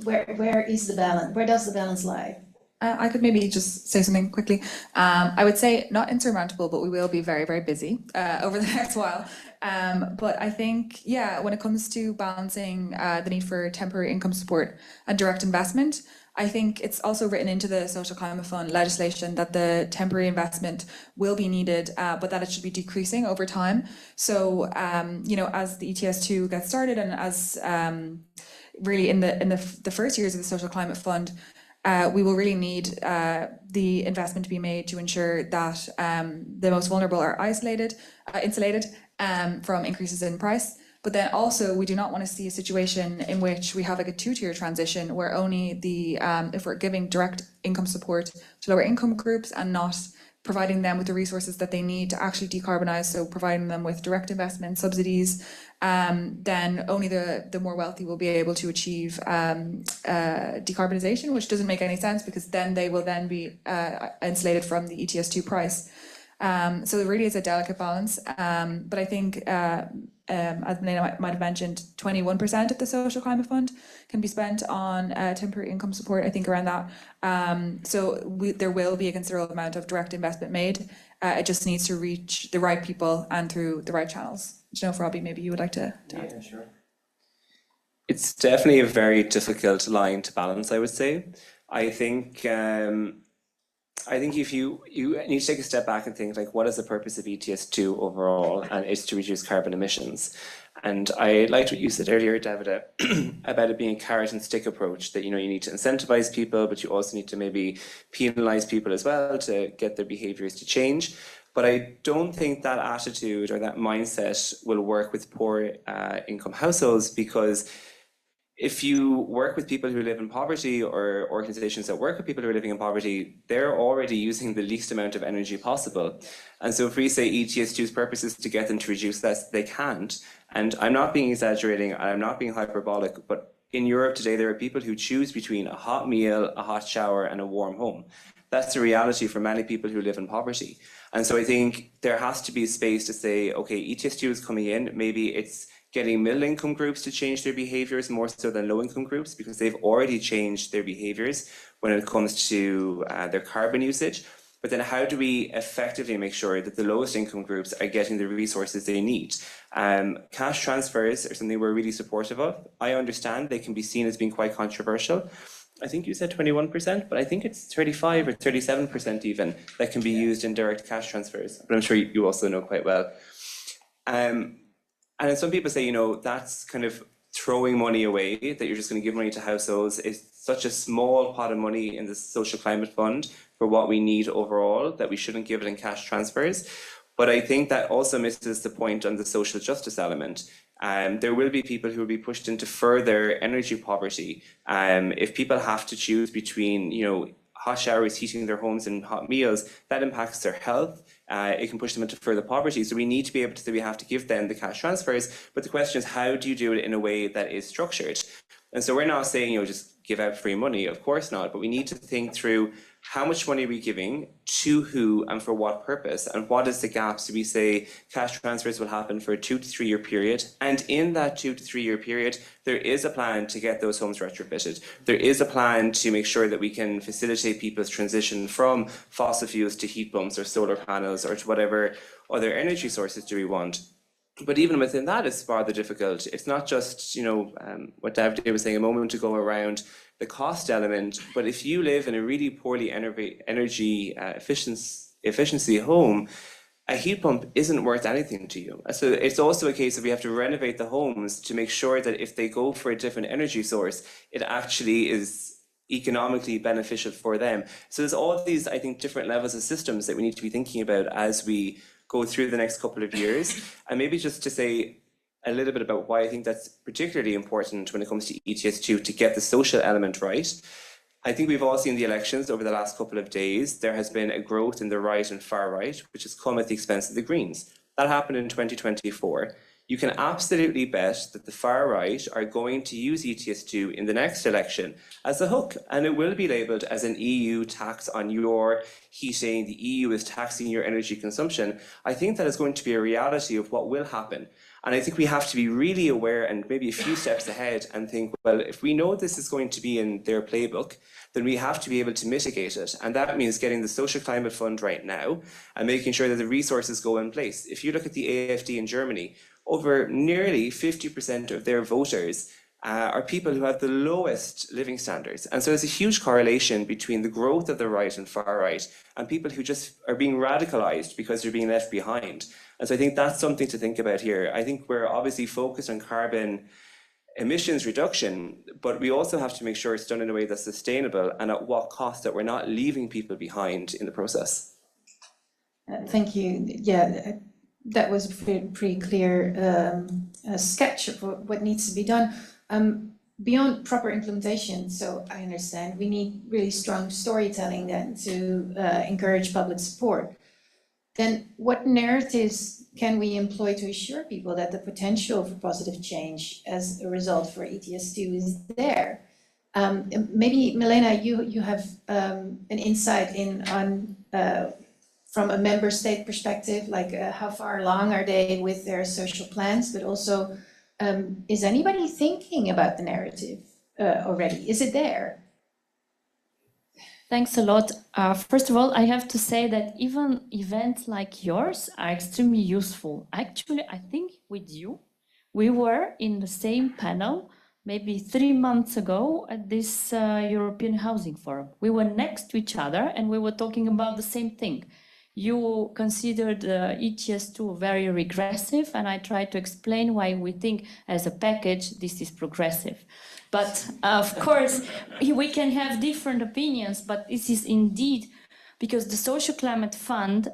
Where is the balance? Where does the balance lie? I could maybe just say something quickly. I would say not insurmountable, but we will be very, very busy over the next while. But I think, yeah, when it comes to balancing the need for temporary income support and direct investment, I think it's also written into the Social Climate Fund legislation that the temporary investment will be needed, but that it should be decreasing over time. So, as the ETS2 gets started and as really in the first years of the Social Climate Fund, we will really need the investment to be made to ensure that the most vulnerable are insulated from increases in price. But then also we do not want to see a situation in which we have like a two-tier transition where only if we're giving direct income support to lower income groups and not providing them with the resources that they need to actually decarbonize, so providing them with direct investment subsidies, then only the more wealthy will be able to achieve decarbonization, which doesn't make any sense because then they will then be insulated from the ETS2 price. So it really is a delicate balance. But I think, as Milena might have mentioned, 21% of the Social Climate Fund can be spent on temporary income support, I think around that. So there will be a considerable amount of direct investment made. It just needs to reach the right people and through the right channels. I don't know if Robbie, maybe you would like to add. Yeah, sure. It's definitely a very difficult line to balance, I would say. I think if you need to take a step back and think like, what is the purpose of ETS2 overall? And it's to reduce carbon emissions. And I liked what you said earlier, Davide, about it being a carrot and stick approach, that you need to incentivize people, but you also need to maybe penalize people as well to get their behaviors to change. But I don't think that attitude or that mindset will work with poor income households, because if you work with people who live in poverty or organizations that work with people who are living in poverty, they're already using the least amount of energy possible. And so if we say ETS2's purpose is to get them to reduce that, they can't. And I'm not being exaggerating, and I'm not being hyperbolic, but in Europe today, there are people who choose between a hot meal, a hot shower, and a warm home. That's the reality for many people who live in poverty. And so I think there has to be space to say, okay, ETS2 is coming in, maybe it's getting middle income groups to change their behaviors more so than low income groups, because they've already changed their behaviors when it comes to their carbon usage. But then how do we effectively make sure that the lowest income groups are getting the resources they need? Cash transfers are something we're really supportive of. I understand they can be seen as being quite controversial. I think you said 21%, but I think it's 35 or 37% even that can be used in direct cash transfers. But I'm sure you also know quite well. And then some people say, that's kind of throwing money away, that you're just going to give money to households. It's such a small pot of money in the Social Climate Fund for what we need overall, that we shouldn't give it in cash transfers. But I think that also misses the point on the social justice element. There will be people who will be pushed into further energy poverty. If people have to choose between, hot showers, heating their homes, and hot meals, that impacts their health. It can push them into further poverty. So we need to be able to say we have to give them the cash transfers. But the question is, how do you do it in a way that is structured? And so we're not saying, just give out free money, of course not, but we need to think through how much money are we giving, to who, and for what purpose, and what is the gap. So we say cash transfers will happen for a 2 to 3 year period, and in that 2 to 3 year period, there is a plan to get those homes retrofitted. There is a plan to make sure that we can facilitate people's transition from fossil fuels to heat pumps or solar panels or to whatever other energy sources do we want. But even within that, it's rather difficult. It's not just, what Davide was saying a moment ago around the cost element, but if you live in a really poorly energy efficiency home, a heat pump isn't worth anything to you. So it's also a case of we have to renovate the homes to make sure that if they go for a different energy source, it actually is economically beneficial for them. So there's all these, I think, different levels of systems that we need to be thinking about as we go through the next couple of years. And maybe just to say a little bit about why I think that's particularly important when it comes to ETS2 to get the social element right. I think we've all seen the elections over the last couple of days. There has been a growth in the right and far right, which has come at the expense of the Greens. That happened in 2024. You can absolutely bet that the far right are going to use ETS2 in the next election as a hook, and it will be labelled as an EU tax on your heating. The EU is taxing your energy consumption. I think that is going to be a reality of what will happen. And I think we have to be really aware and maybe a few steps ahead and think, well, if we know this is going to be in their playbook, then we have to be able to mitigate it. And that means getting the Social Climate Fund right now and making sure that the resources go in place. If you look at the AfD in Germany, over nearly 50% of their voters are people who have the lowest living standards. And so there's a huge correlation between the growth of the right and far right and people who just are being radicalized because they're being left behind. And so I think that's something to think about here. I think we're obviously focused on carbon emissions reduction, but we also have to make sure it's done in a way that's sustainable and at what cost, that we're not leaving people behind in the process. Thank you. Yeah, that was a pretty clear sketch of what needs to be done. Beyond proper implementation, so I understand, we need really strong storytelling then to encourage public support. Then what narratives can we employ to assure people that the potential for positive change as a result for ETS2 is there? Maybe, Milena, you have an insight on from a member state perspective, like how far along are they with their social plans, but also is anybody thinking about the narrative already? Is it there? Thanks a lot. First of all, I have to say that even events like yours are extremely useful. Actually, I think with you, we were in the same panel maybe 3 months ago at this European Housing Forum. We were next to each other and we were talking about the same thing. You considered ETS2 very regressive, and I tried to explain why we think as a package this is progressive. But of course, we can have different opinions, but this is indeed because the Social Climate Fund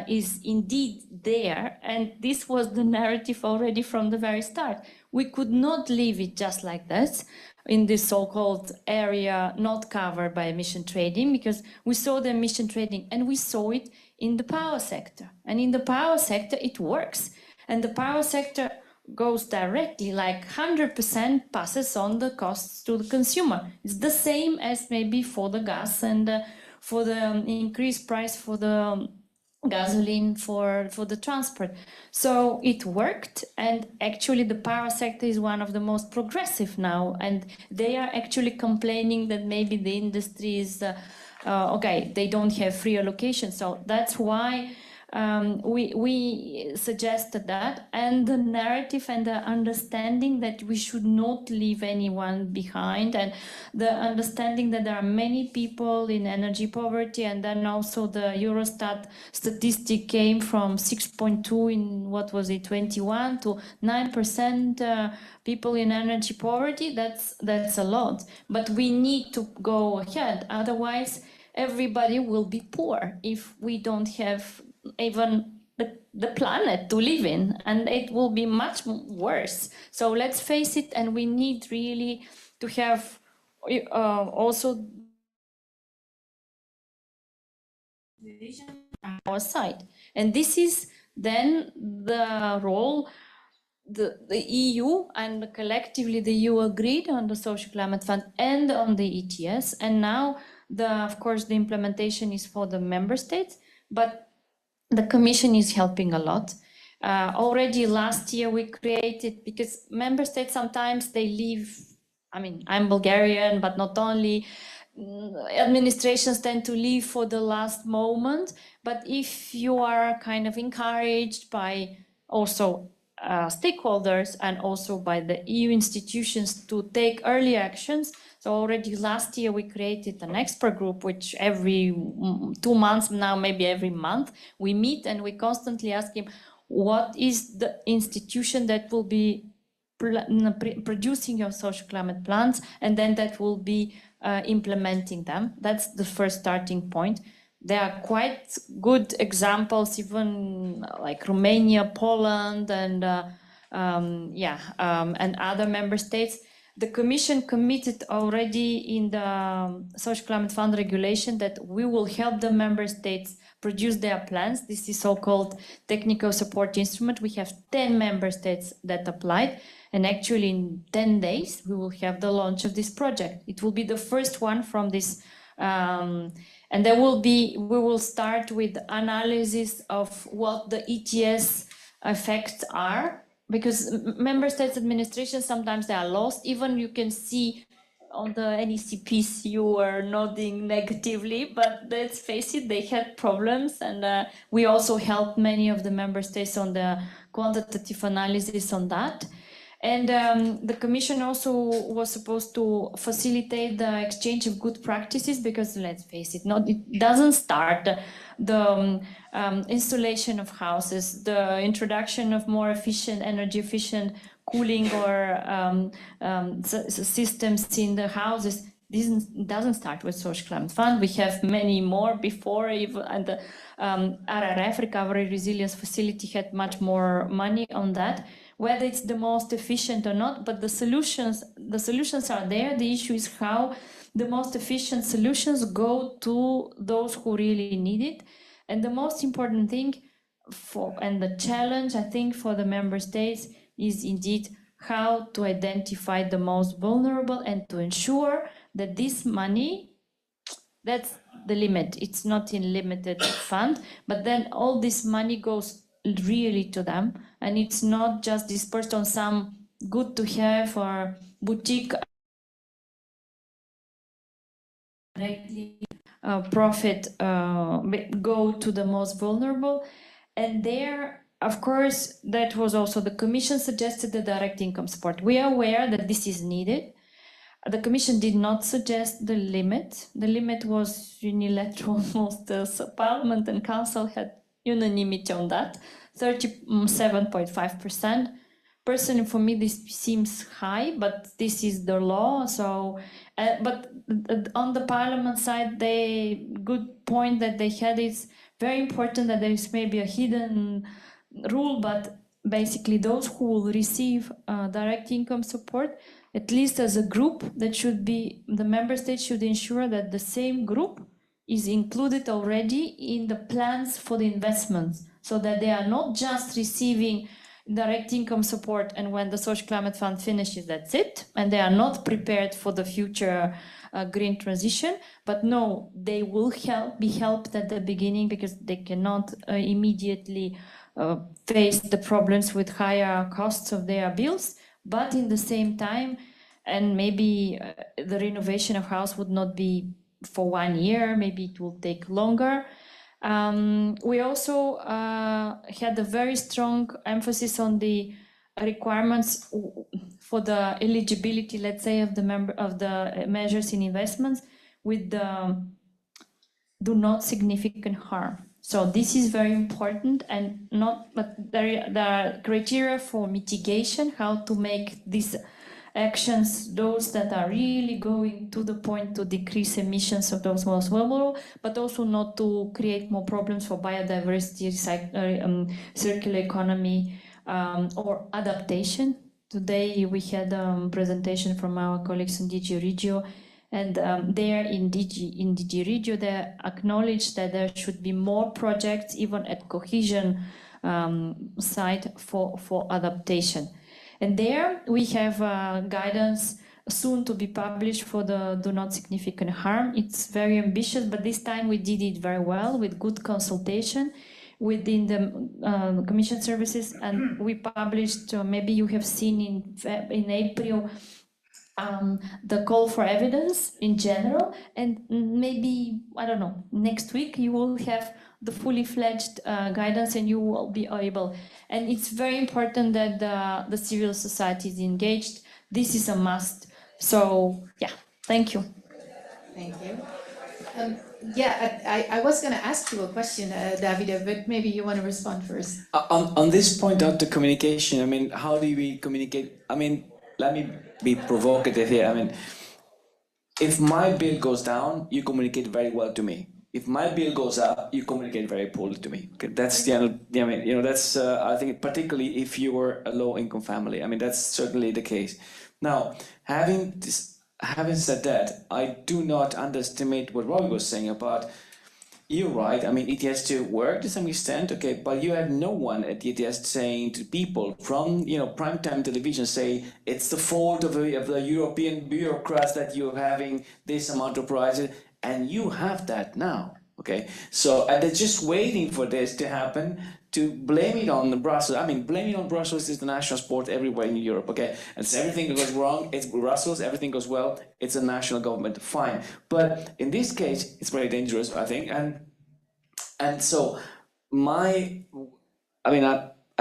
is indeed there, and this was the narrative already from the very start. We could not leave it just like this in this so-called area not covered by emission trading, because we saw the emission trading and we saw it in the power sector. And in the power sector, it works. And the power sector goes directly, like 100% passes on the costs to the consumer. It's the same as maybe for the gas and for the increased price for the gasoline for the transport. So it worked, and actually the power sector is one of the most progressive now, and they are actually complaining that maybe the industry is okay, they don't have free allocation. So that's why we suggested that, and the narrative and the understanding that we should not leave anyone behind, and the understanding that there are many people in energy poverty, and then also the Eurostat statistic came from 6.2 in, what was it, 21 to 9% people in energy poverty. That's a lot, but we need to go ahead, otherwise everybody will be poor if we don't have even the planet to live in, and it will be much worse. So let's face it, and we need really to have also vision on our side. And this is then the role the EU and collectively the EU agreed on the Social Climate Fund and on the ETS, and now of course the implementation is for the member states, but the Commission is helping a lot. Already last year we created, because member states sometimes they leave, I mean, I'm Bulgarian, but not only, administrations tend to leave for the last moment, but if you are kind of encouraged by also stakeholders and also by the EU institutions to take early actions. So already last year we created an expert group, which every 2 months now, maybe every month, we meet and we constantly ask him, what is the institution that will be producing your social climate plans, and then that will be implementing them. That's the first starting point. There are quite good examples, even like Romania, Poland, and and other member states. The Commission committed already in the Social Climate Fund regulation that we will help the member states produce their plans. This is so-called technical support instrument. We have 10 member states that applied, and actually in 10 days we will have the launch of this project. It will be the first one from this. And there will be, we will start with analysis of what the ETS effects are, because member states administrations, sometimes they are lost. Even you can see on the NECPs, you are nodding negatively, but let's face it, they had problems. And we also helped many of the member states on the quantitative analysis on that. And the Commission also was supposed to facilitate the exchange of good practices, because let's face it, it doesn't start the installation of houses, the introduction of more efficient, energy efficient cooling or systems in the houses. This doesn't start with Social Climate Fund. We have many more before, even, and the RRF, Recovery Resilience Facility, had much more money on that. Whether it's the most efficient or not, but the solutions are there. The issue is how the most efficient solutions go to those who really need it. And the most important thing and the challenge, I think, for the member states is indeed how to identify the most vulnerable and to ensure that this money, that's the limit. It's not in limited fund, but then all this money goes really to them, and it's not just dispersed on some good to have or boutique profit go to the most vulnerable. And there, of course, that was also the Commission suggested the direct income support. We are aware that this is needed. The Commission did not suggest the limit. The limit was unilateral. Most Parliament and Council had unanimity on that, 37.5%. Personally, for me, this seems high, but this is the law. So, but on the Parliament side, the good point that they had is very important that there is maybe a hidden rule, but basically those who will receive direct income support, at least as a group, that should be, the member states should ensure that the same group is included already in the plans for the investments, so that they are not just receiving direct income support and when the Social Climate Fund finishes, that's it, and they are not prepared for the future green transition. But no, they will be helped at the beginning, because they cannot immediately face the problems with higher costs of their bills. But in the same time, and maybe the renovation of house would not be for 1 year, maybe it will take longer. We also had a very strong emphasis on the requirements for the eligibility, let's say, of the measures in investments with the do not significant harm. So this is very important, and but there are criteria for mitigation, how to make these actions, those that are really going to the point to decrease emissions of those most vulnerable, but also not to create more problems for biodiversity, circular economy, or adaptation. Today we had a presentation from our colleagues in DG Regio, and there in DG Regio, they acknowledged that there should be more projects, even at cohesion side for adaptation. And there we have guidance soon to be published for the do not significant harm. It's very ambitious, but this time we did it very well with good consultation within the Commission services, and we published, maybe you have seen in April, the call for evidence in general, and maybe, I don't know, next week you will have the fully fledged guidance and you will be able. And it's very important that the civil society is engaged. This is a must. So yeah, thank you. Thank you. I was going to ask you a question, Davide, but maybe you want to respond first. On this point of the communication, I mean, how do we communicate? I mean, let me be provocative here. I mean, if my bill goes down, you communicate very well to me. If my bill goes up, you communicate very poorly to me. Okay, that's the end. I mean, you know, that's I think particularly if you were a low-income family. I mean, that's certainly the case. Now, having said that, I do not underestimate what Robbie was saying about. You're right. I mean, ETS2 worked to some extent, okay, but you had no one at ETS saying to people from, you know, primetime television, say it's the fault of the European bureaucrats that you're having this amount of prices, and you have that now, okay. So and they're just waiting for this to happen to blame it on Brussels. I mean, blaming on Brussels is the national sport everywhere in Europe, okay? And so everything that goes wrong, it's Brussels, everything goes well, it's a national government, fine. But in this case, it's very dangerous, I think. And so I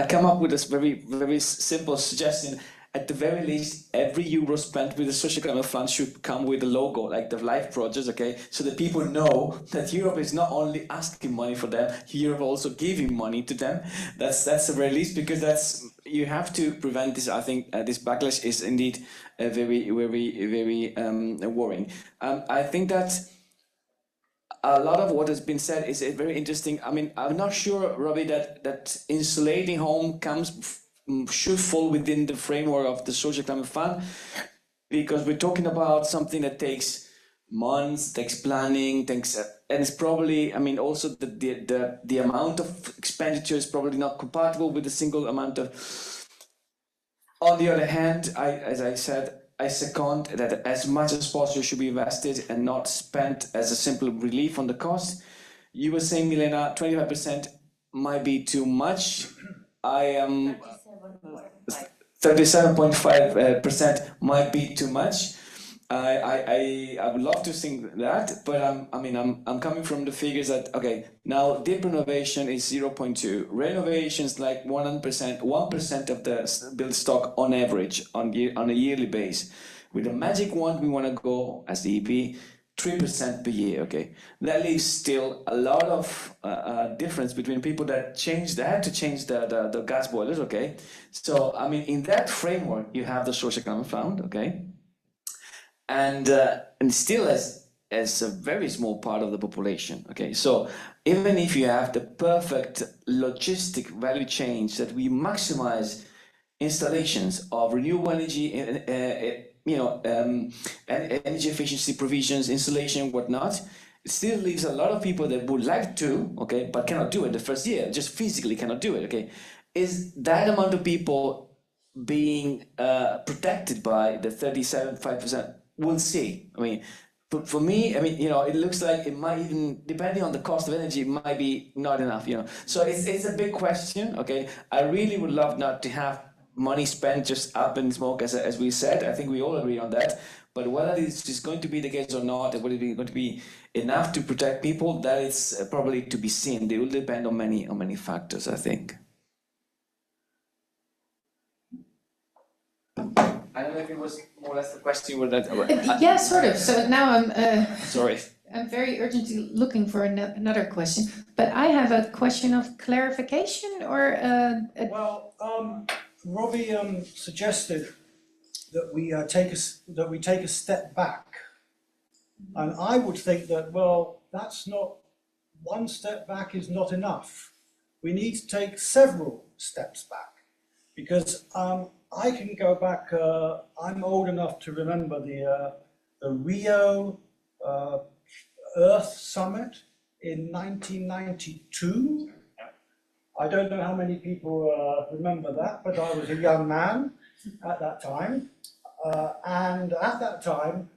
come up with this very, very simple suggestion. At the very least, every euro spent with the social climate fund should come with a logo, like the LIFE projects, okay? So that people know that Europe is not only asking money for them, Europe also giving money to them. That's the very least, because you have to prevent this. I think this backlash is indeed very, very, very worrying. I think that a lot of what has been said is very interesting. I mean, I'm not sure, Robbie, that insulating home should fall within the framework of the Social Climate Fund, because we're talking about something that takes months, takes planning, and it's probably, I mean, also the amount of expenditure is probably not compatible with a single amount of. On the other hand, as I said, I second that as much as possible should be invested and not spent as a simple relief on the cost. You were saying, Milena, 25% might be too much. I am 37.5% might be too much. I would love to think that, but I'm coming from the figures that, okay, now deep renovation is 0.2, renovations like 1% of the build stock on average on a yearly base. With the magic wand, we want to go as the EP 3% per year, okay? That leaves still a lot of difference between people that had to change the gas boilers, okay? So, I mean, in that framework, you have the Social Climate Fund, okay? And still as a very small part of the population, okay? So, even if you have the perfect logistic value chain that we maximize installations of renewable energy, energy efficiency provisions, installation, whatnot, it still leaves a lot of people that would like to, okay, but cannot do it the first year, just physically cannot do it, okay? Is that amount of people being protected by the 37.5%? We'll see. I mean, for me, I mean, it looks like it might even, depending on the cost of energy, it might be not enough, So it's a big question, okay? I really would love not to have money spent just up in smoke, as we said. I think we all agree on that. But whether this is going to be the case or not, and whether it's going to be enough to protect people, that is probably to be seen. It will depend on many factors, I think. I don't know if it was more or less the question with that. Yeah, sort of. So now Sorry. I'm very urgently looking for another question, but I have a question of clarification or. Robbie suggested that we take a step back, and I would think that that's not, one step back is not enough. We need to take several steps back, because I can go back. I'm old enough to remember the Rio Earth Summit in 1992. I don't know how many people remember that, but I was a young man at that time. And at that time,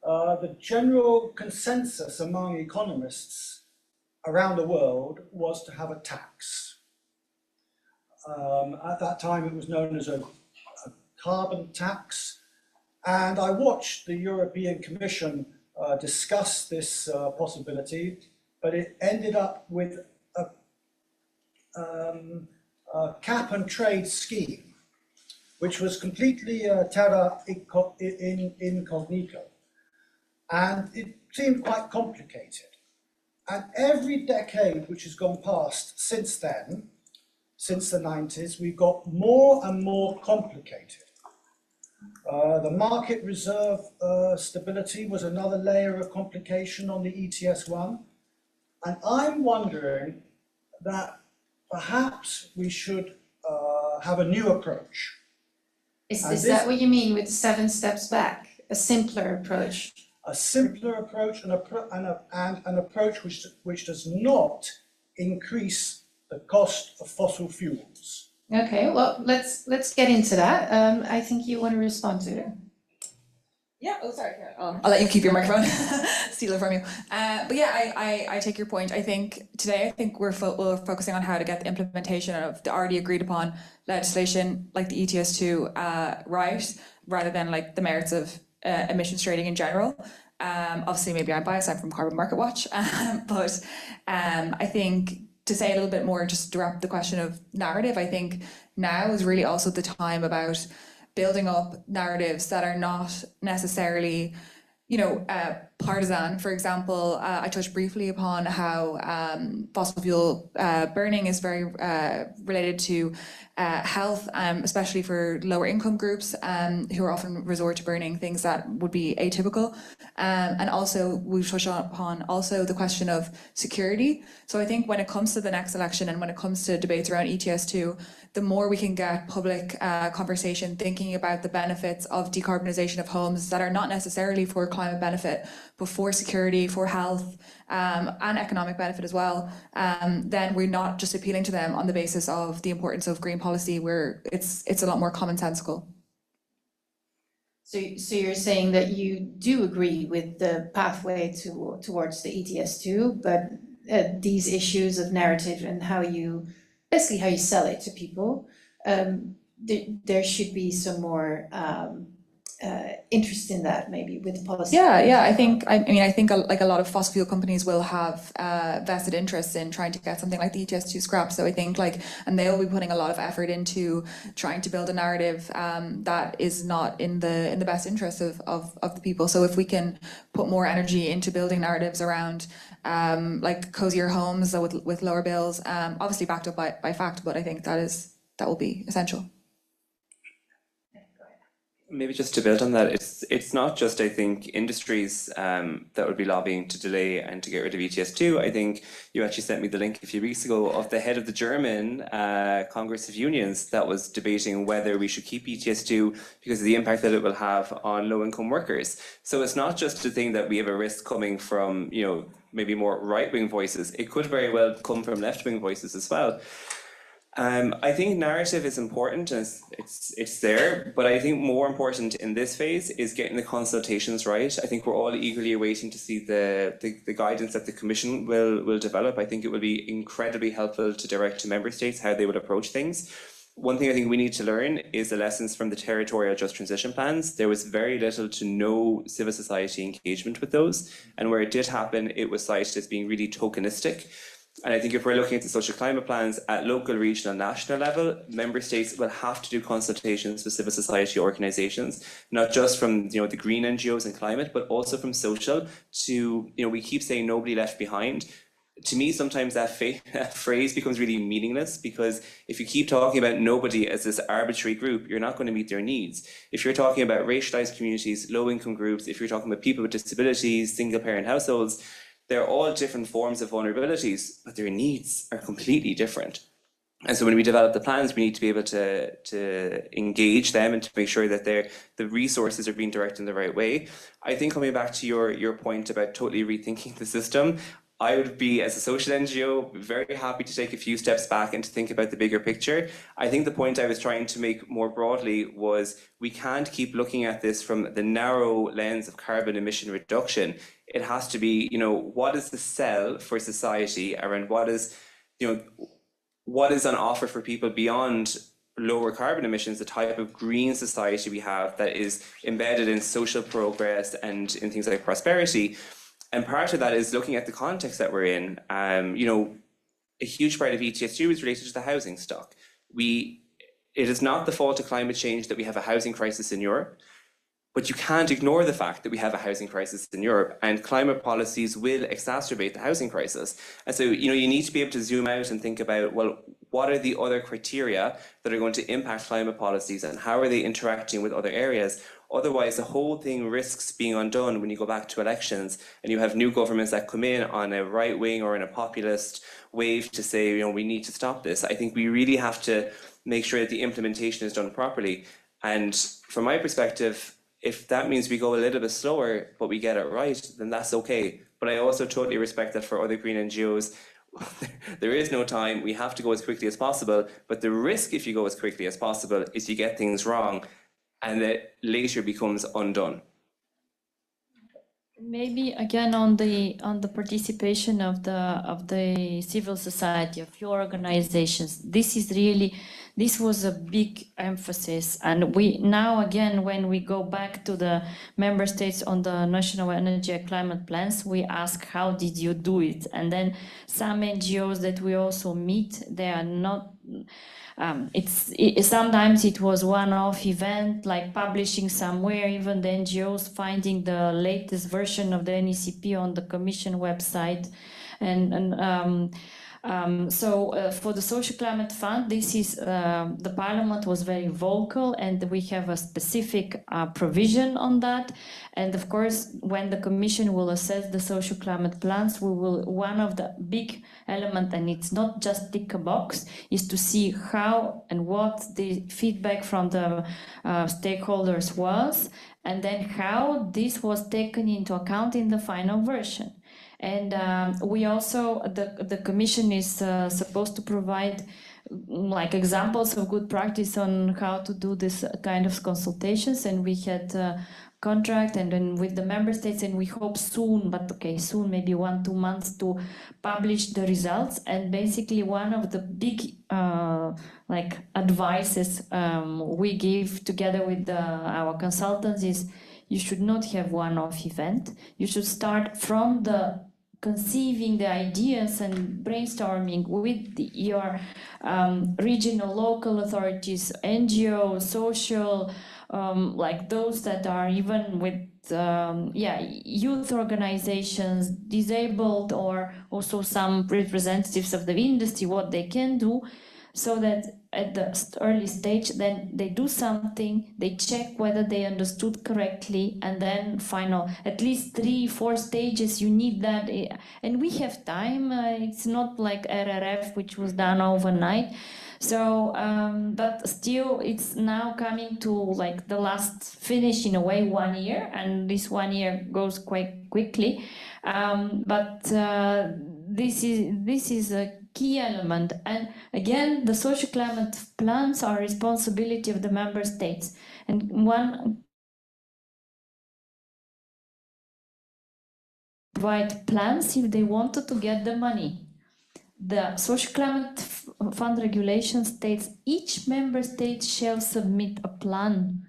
the general consensus among economists around the world was to have a tax. At that time, it was known as a carbon tax. And I watched the European Commission discuss this possibility, but it ended up with a cap and trade scheme, which was completely terra incognito. And it seemed quite complicated. And every decade which has gone past since then, since the 90s, we've got more and more complicated. The market reserve stability was another layer of complication on the ETS1. And I'm wondering that perhaps we should have a new approach. Is that what you mean with 7 steps back? A simpler approach? A simpler approach and an approach which does not increase the cost of fossil fuels. Okay, well, let's get into that. I think you want to respond to it. Yeah, oh, sorry. I'll let you keep your microphone, steal it from you. But yeah, I take your point. I think today, we're focusing on how to get the implementation of the already agreed upon legislation like the ETS2 right, rather than like the merits of emissions trading in general. Obviously, maybe I'm biased, I'm from Carbon Market Watch, but I think to say a little bit more, just to wrap the question of narrative, I think now is really also the time about building up narratives that are not necessarily, partisan. For example, I touched briefly upon how fossil fuel burning is very related to health, especially for lower income groups who are often resort to burning things that would be atypical. And also we've touched upon also the question of security. So I think when it comes to the next election and when it comes to debates around ETS2, the more we can get public conversation thinking about the benefits of decarbonisation of homes that are not necessarily for climate benefit, but for security, for health, and economic benefit as well, then we're not just appealing to them on the basis of the importance of green policy, where it's a lot more commonsensical. So you're saying that you do agree with the pathway towards the ETS2, but these issues of narrative and basically how you sell it to people, there should be some more interest in that, maybe with policy. Yeah. I think like a lot of fossil fuel companies will have vested interests in trying to get something like the ETS2 scrapped. So I think and they'll be putting a lot of effort into trying to build a narrative that is not in the best interest of the people. So if we can put more energy into building narratives around like cozier homes with lower bills, obviously backed up by fact, but I think that will be essential. Maybe just to build on that, it's not just, I think, industries that would be lobbying to delay and to get rid of ETS2. I think you actually sent me the link a few weeks ago of the head of the German Congress of Unions that was debating whether we should keep ETS2 because of the impact that it will have on low-income workers. So it's not just a thing that we have a risk coming from, maybe more right-wing voices. It could very well come from left-wing voices as well. I think narrative is important and it's there, but I think more important in this phase is getting the consultations right. I think we're all eagerly awaiting to see the guidance that the Commission will develop. I think it will be incredibly helpful to direct to Member States how they would approach things. One thing I think we need to learn is the lessons from the territorial just transition plans. There was very little to no civil society engagement with those, and where it did happen, it was cited as being really tokenistic. And I think if we're looking at the social climate plans at local, regional, national level, member states will have to do consultations with civil society organisations, not just from the green NGOs and climate, but also from social to, we keep saying nobody left behind. To me, sometimes that phrase becomes really meaningless, because if you keep talking about nobody as this arbitrary group, you're not going to meet their needs. If you're talking about racialized communities, low income groups, if you're talking about people with disabilities, single parent households, they're all different forms of vulnerabilities, but their needs are completely different. And so when we develop the plans, we need to be able to engage them and to make sure that the resources are being directed in the right way. I think coming back to your point about totally rethinking the system, I would be, as a social NGO, very happy to take a few steps back and to think about the bigger picture. I think the point I was trying to make more broadly was we can't keep looking at this from the narrow lens of carbon emission reduction. It has to be, what is the sell for society around what is on offer for people beyond lower carbon emissions, the type of green society we have that is embedded in social progress and in things like prosperity. And part of that is looking at the context that we're in. A huge part of ETS2 is related to the housing stock. It is not the fault of climate change that we have a housing crisis in Europe, but you can't ignore the fact that we have a housing crisis in Europe, and climate policies will exacerbate the housing crisis. And so, you need to be able to zoom out and think about, well, what are the other criteria that are going to impact climate policies and how are they interacting with other areas? Otherwise, the whole thing risks being undone when you go back to elections and you have new governments that come in on a right wing or in a populist wave to say, we need to stop this. I think we really have to make sure that the implementation is done properly. And from my perspective, if that means we go a little bit slower, but we get it right, then that's okay. But I also totally respect that for other green NGOs, there is no time. We have to go as quickly as possible. But the risk if you go as quickly as possible is you get things wrong and that later becomes undone. Maybe again on the participation of the civil society, of your organizations, this was a big emphasis, and we now again, when we go back to the member states on the national energy and climate plans, we ask, how did you do it? And then some NGOs that we also meet, they are not. Sometimes it was one-off event, like publishing somewhere, even the NGOs finding the latest version of the NECP on the Commission website. So for the Social Climate Fund, this is the Parliament was very vocal, and we have a specific provision on that. And of course, when the Commission will assess the social climate plans, one of the big elements, and it's not just tick a box, is to see how and what the feedback from the stakeholders was, and then how this was taken into account in the final version. And we also, the Commission is supposed to provide like examples of good practice on how to do this kind of consultations, and we had contract and then with the member states, and we hope soon, but okay, soon, maybe 1-2 months, to publish the results. And basically one of the big like advices we give together with our consultants is you should not have one-off event. You should start from the conceiving the ideas and brainstorming with your regional, local authorities, NGOs, social, like those that are even with youth organizations, disabled, or also some representatives of the industry, what they can do, so that at the early stage, then they do something, they check whether they understood correctly, and then final, at least 3-4 stages, you need that. And we have time, it's not like RRF, which was done overnight. So, but still, it's now coming to like the last finish, in a way, 1 year, and this 1 year goes quite quickly. But this is a key element. And again, the social climate plans are responsibility of the member states. And one provide plans if they wanted to get the money. The Social Climate Fund regulation states each member state shall submit a plan,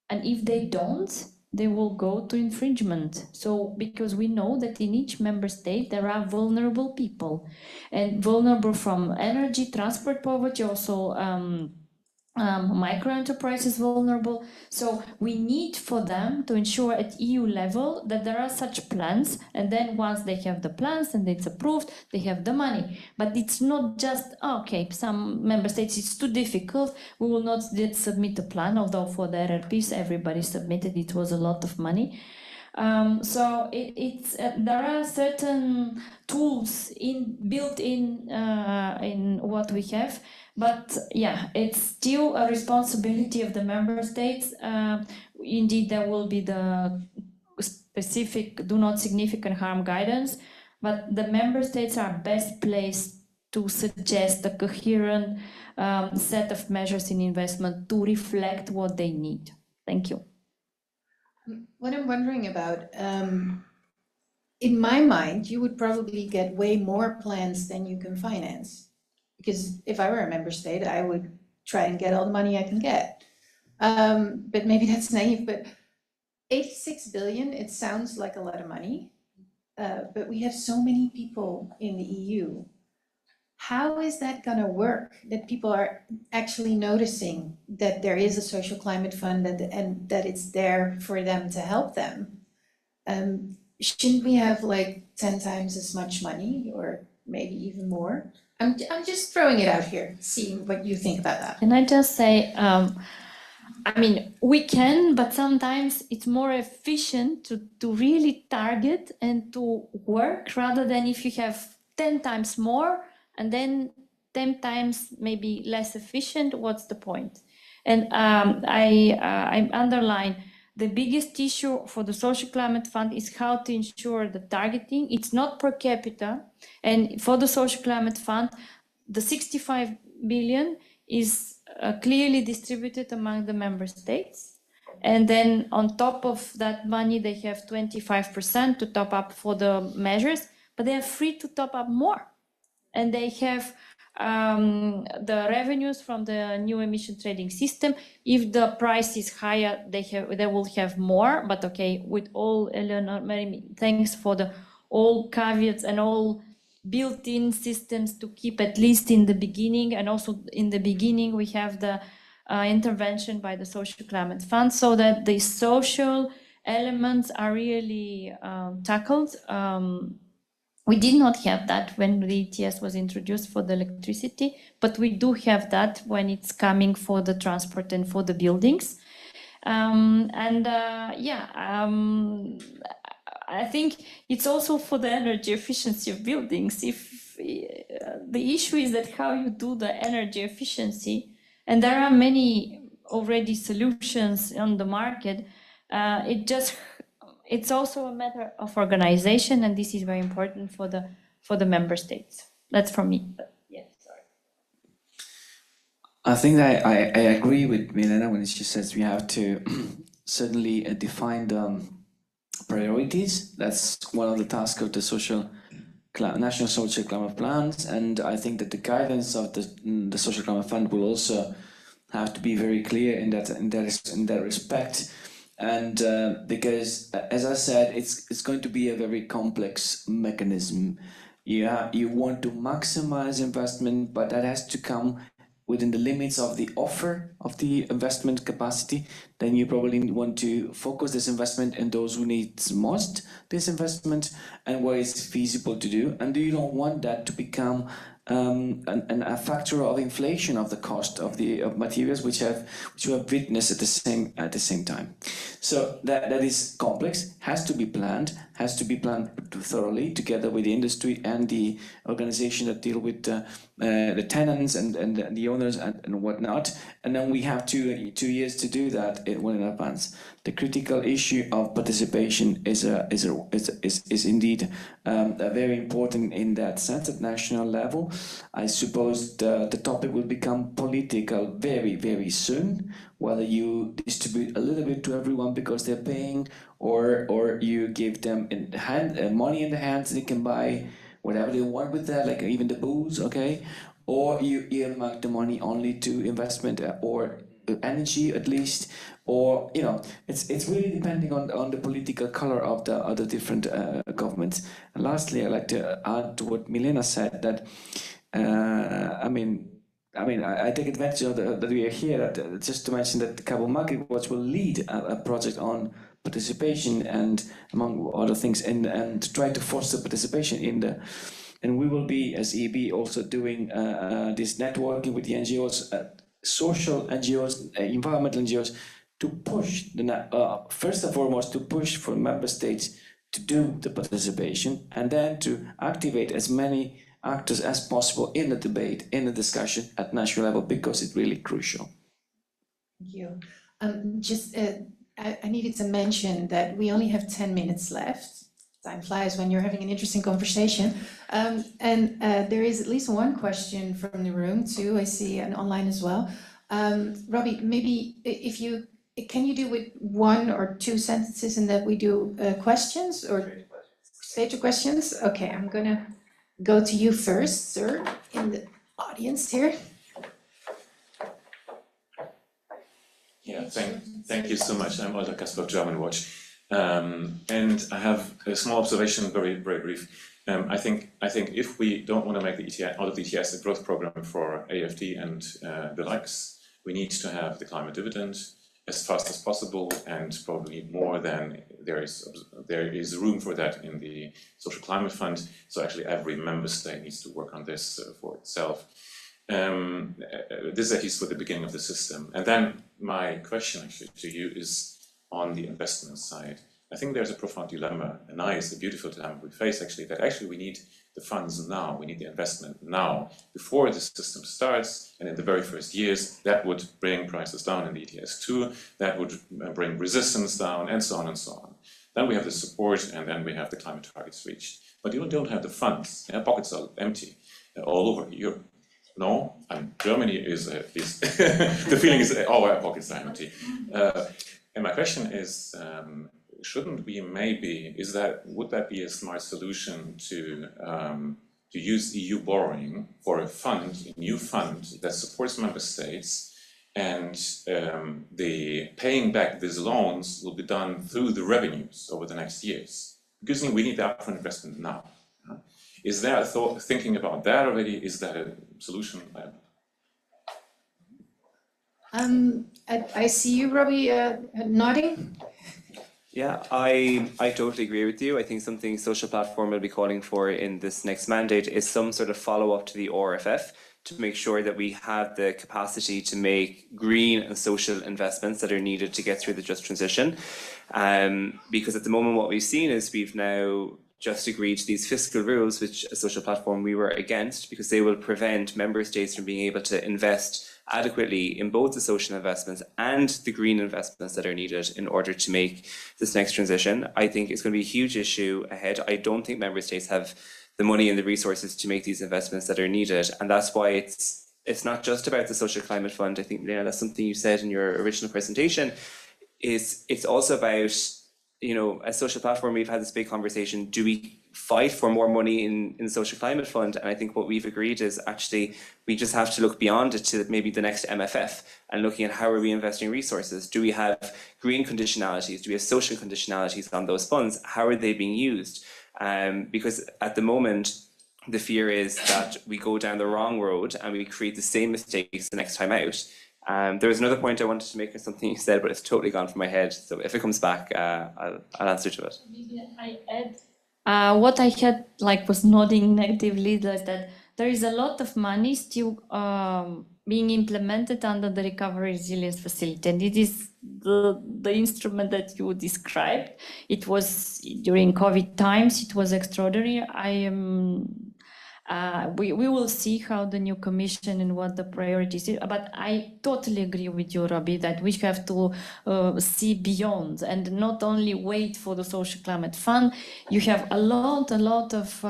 and if they don't, they will go to infringement. So, because we know that in each member state there are vulnerable people, and vulnerable from energy, transport poverty, also micro enterprises vulnerable. So we need for them to ensure at EU level that there are such plans, and then once they have the plans and it's approved, they have the money. But it's not just, okay, some member states it's too difficult, we will not submit a plan, although for the RRPs everybody submitted, it was a lot of money. So there are certain tools built in what we have, but yeah, it's still a responsibility of the member states. Indeed, there will be the specific do not significant harm guidance. but the member states are best placed to suggest a coherent set of measures in investment to reflect what they need. Thank you. What I'm wondering about, in my mind, you would probably get way more plans than you can finance. Because if I were a member state, I would try and get all the money I can get. But maybe that's naive, but 86 billion, it sounds like a lot of money. But we have so many people in the EU. How is that gonna work? That people are actually noticing that there is a social climate fund and that it's there for them to help them? Shouldn't we have like 10 times as much money or maybe even more? I'm just throwing it out here, seeing what you think about that. Can I just say, I mean, we can, but sometimes it's more efficient to really target and to work rather than if you have 10 times more and then 10 times maybe less efficient, what's the point? And I underline the biggest issue for the Social Climate Fund is how to ensure the targeting. It's not per capita. And for the Social Climate Fund, the 65 billion is clearly distributed among the member states. And then on top of that money, they have 25% to top up for the measures, but they are free to top up more. And they have the revenues from the new emission trading system. If the price is higher, they will have more. But okay, with all, Eleanor, many thanks for the all caveats and all built-in systems to keep at least in the beginning. And also in the beginning, we have the intervention by the Social Climate Fund so that the social elements are really tackled. We did not have that when the ETS was introduced for the electricity, but we do have that when it's coming for the transport and for the buildings. I think it's also for the energy efficiency of buildings. If the issue is that how you do the energy efficiency, and there are many already solutions on the market, it's also a matter of organization, and this is very important for the member states. That's from me. Yeah, sorry. I think that I agree with Milena when she says we have to certainly define the priorities. That's one of the tasks of the national social climate plans, and I think that the guidance of the social climate fund will also have to be very clear in that respect. And because, as I said, it's going to be a very complex mechanism. You want to maximize investment, but that has to come within the limits of the offer of the investment capacity. Then you probably want to focus this investment in those who need most this investment and where it's feasible to do. And you don't want that to become a factor of inflation of the cost of the materials which you have witnessed at the same time. So that is complex, has to be planned thoroughly together with the industry and the organization that deal with the tenants and the owners and whatnot. And then we have 2 years to do that well in advance. The critical issue of participation is indeed very important in that sense at national level. I suppose the topic will become political very, very soon, whether you distribute a little bit to everyone because they're paying, or you give them money in the hands, they can buy whatever they want with that, like even the booze, okay? Or you earmark the money only to investment or energy at least, or it's really depending on the political color of the other different governments. And lastly, I'd like to add to what Milena said, that I take advantage of that we are here, just to mention that the Carbon Market Watch will lead a project on participation and among other things, and to try to foster participation in the. And we will be, as EEB, also doing this networking with the NGOs, social NGOs, environmental NGOs, to push first and foremost to push for member states to do the participation, and then to activate as many actors as possible in the debate, in the discussion at national level, because it's really crucial. Thank you. I needed to mention that we only have 10 minutes left. time flies when you're having an interesting conversation. And there is at least one question from the room too. I see, and online as well. Robbie, maybe if you can you do with 1 or 2 sentences, and that we do questions or straight to questions? Okay, I'm gonna go to you first, sir, in the audience here. Yeah, thank you so much. I'm Walter Kasper, German Watch. And I have a small observation, very brief. I think if we don't want to make the ETS, out of the ETS a growth program for AFD and the likes, we need to have the climate dividend as fast as possible, and probably more than there is room for that in the Social Climate Fund. So actually every member state needs to work on this for itself. This is at least for the beginning of the system. And then my question actually to you is on the investment side. I think there's a profound dilemma, a beautiful dilemma we face actually, that actually we need the funds now, we need the investment now, before the system starts, and in the very first years, that would bring prices down in the ETS2, that would bring resistance down, and so on and so on. Then we have the support, and then we have the climate targets reached. But you don't have the funds, pockets are empty all over Europe. No, Germany is the feeling is all our pockets are empty. And my question is, shouldn't we maybe, would that be a smart solution to use EU borrowing for a new fund that supports member states, and the paying back these loans will be done through the revenues over the next years? Because we need the upfront investment now. Is there a thinking about that already? Is that a solution? I see you, Robbie, nodding. Yeah, I totally agree with you. I think something Social Platform will be calling for in this next mandate is some sort of follow-up to the RFF to make sure that we have the capacity to make green and social investments that are needed to get through the just transition. Because at the moment what we've seen is we've now just agreed to these fiscal rules, which a Social Platform we were against, because they will prevent member states from being able to invest adequately in both the social investments and the green investments that are needed in order to make this next transition. I think it's going to be a huge issue ahead. I don't think member states have the money and the resources to make these investments that are needed, and that's why it's not just about the Social Climate Fund. I think, Milena, that's something you said in your original presentation. It's also about, you know, as Social Platform, we've had this big conversation, do we fight for more money in the Social Climate Fund? And I think what we've agreed is actually we just have to look beyond it to maybe the next MFF and looking at how are we investing resources? Do we have green conditionalities? Do we have social conditionalities on those funds? How are they being used? Because at the moment, the fear is that we go down the wrong road and we create the same mistakes the next time out. There was another point I wanted to make on something you said, but it's totally gone from my head. So if it comes back, I'll answer to it. Maybe I add what I had was nodding negatively, that there is a lot of money still being implemented under the Recovery Resilience Facility, and it is the instrument that you described. It was during COVID times. It was extraordinary. We will see how the new commission and what the priorities is, but I totally agree with you, Robbie, that we have to see beyond and not only wait for the Social Climate Fund. You have a lot of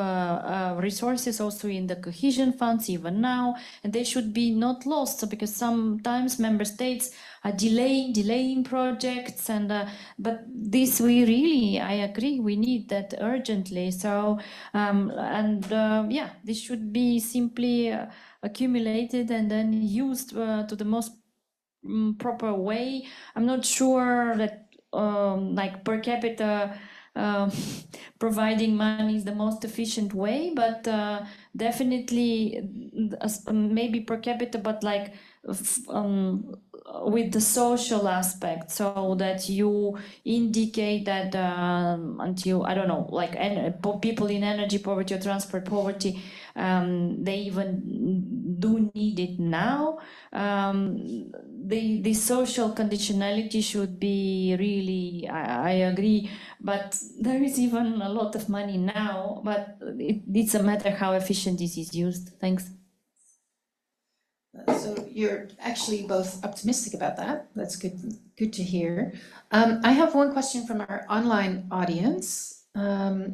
resources also in the cohesion funds even now, and they should be not lost, because sometimes member states are delaying projects, and but this I agree, we need that urgently. So yeah, this should be simply accumulated and then used to the most proper way. I'm not sure that per capita providing money is the most efficient way, but definitely maybe per capita, but with the social aspect, so that you indicate that until, I don't know, people in energy poverty or transport poverty, they even do need it now. The social conditionality should be really, I agree, but there is even a lot of money now, but it's a matter how efficient this is used. Thanks. So you're actually both optimistic about that. That's good to hear. I have one question from our online audience.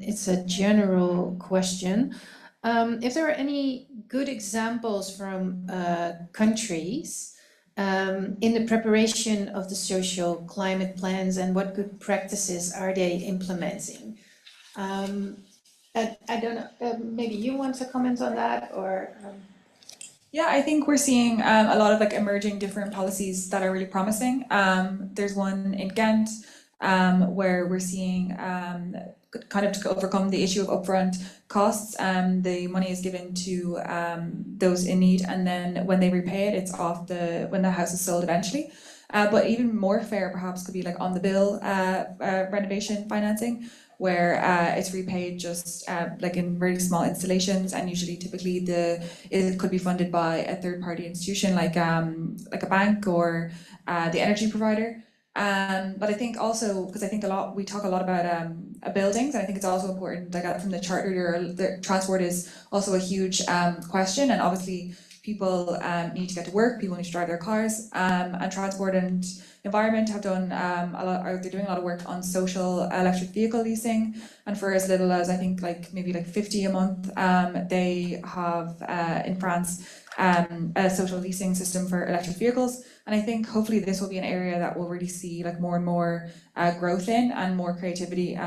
It's a general question. If there are any good examples from countries in the preparation of the social climate plans, and what good practices are they implementing? I don't know, maybe you want to comment on that, or? Yeah, I think we're seeing a lot of like emerging different policies that are really promising. There's one in Ghent where we're seeing kind of to overcome the issue of upfront costs. The money is given to those in need, and then when they repay it, it's off when the house is sold eventually. But even more fair perhaps could be like on the bill renovation financing, where it's repaid just like in very small installations, and usually typically it could be funded by a third-party institution like a bank or the energy provider. But I think also, because I think we talk a lot about buildings, and I think it's also important, like from the chart earlier, the transport is also a huge question, and obviously people need to get to work, people need to drive their cars, and transport and environment have done they're doing a lot of work on social electric vehicle leasing, and for as little as I think maybe 50 a month, they have in France a social leasing system for electric vehicles. And I think hopefully this will be an area that we'll really see more and more growth in, and more creativity,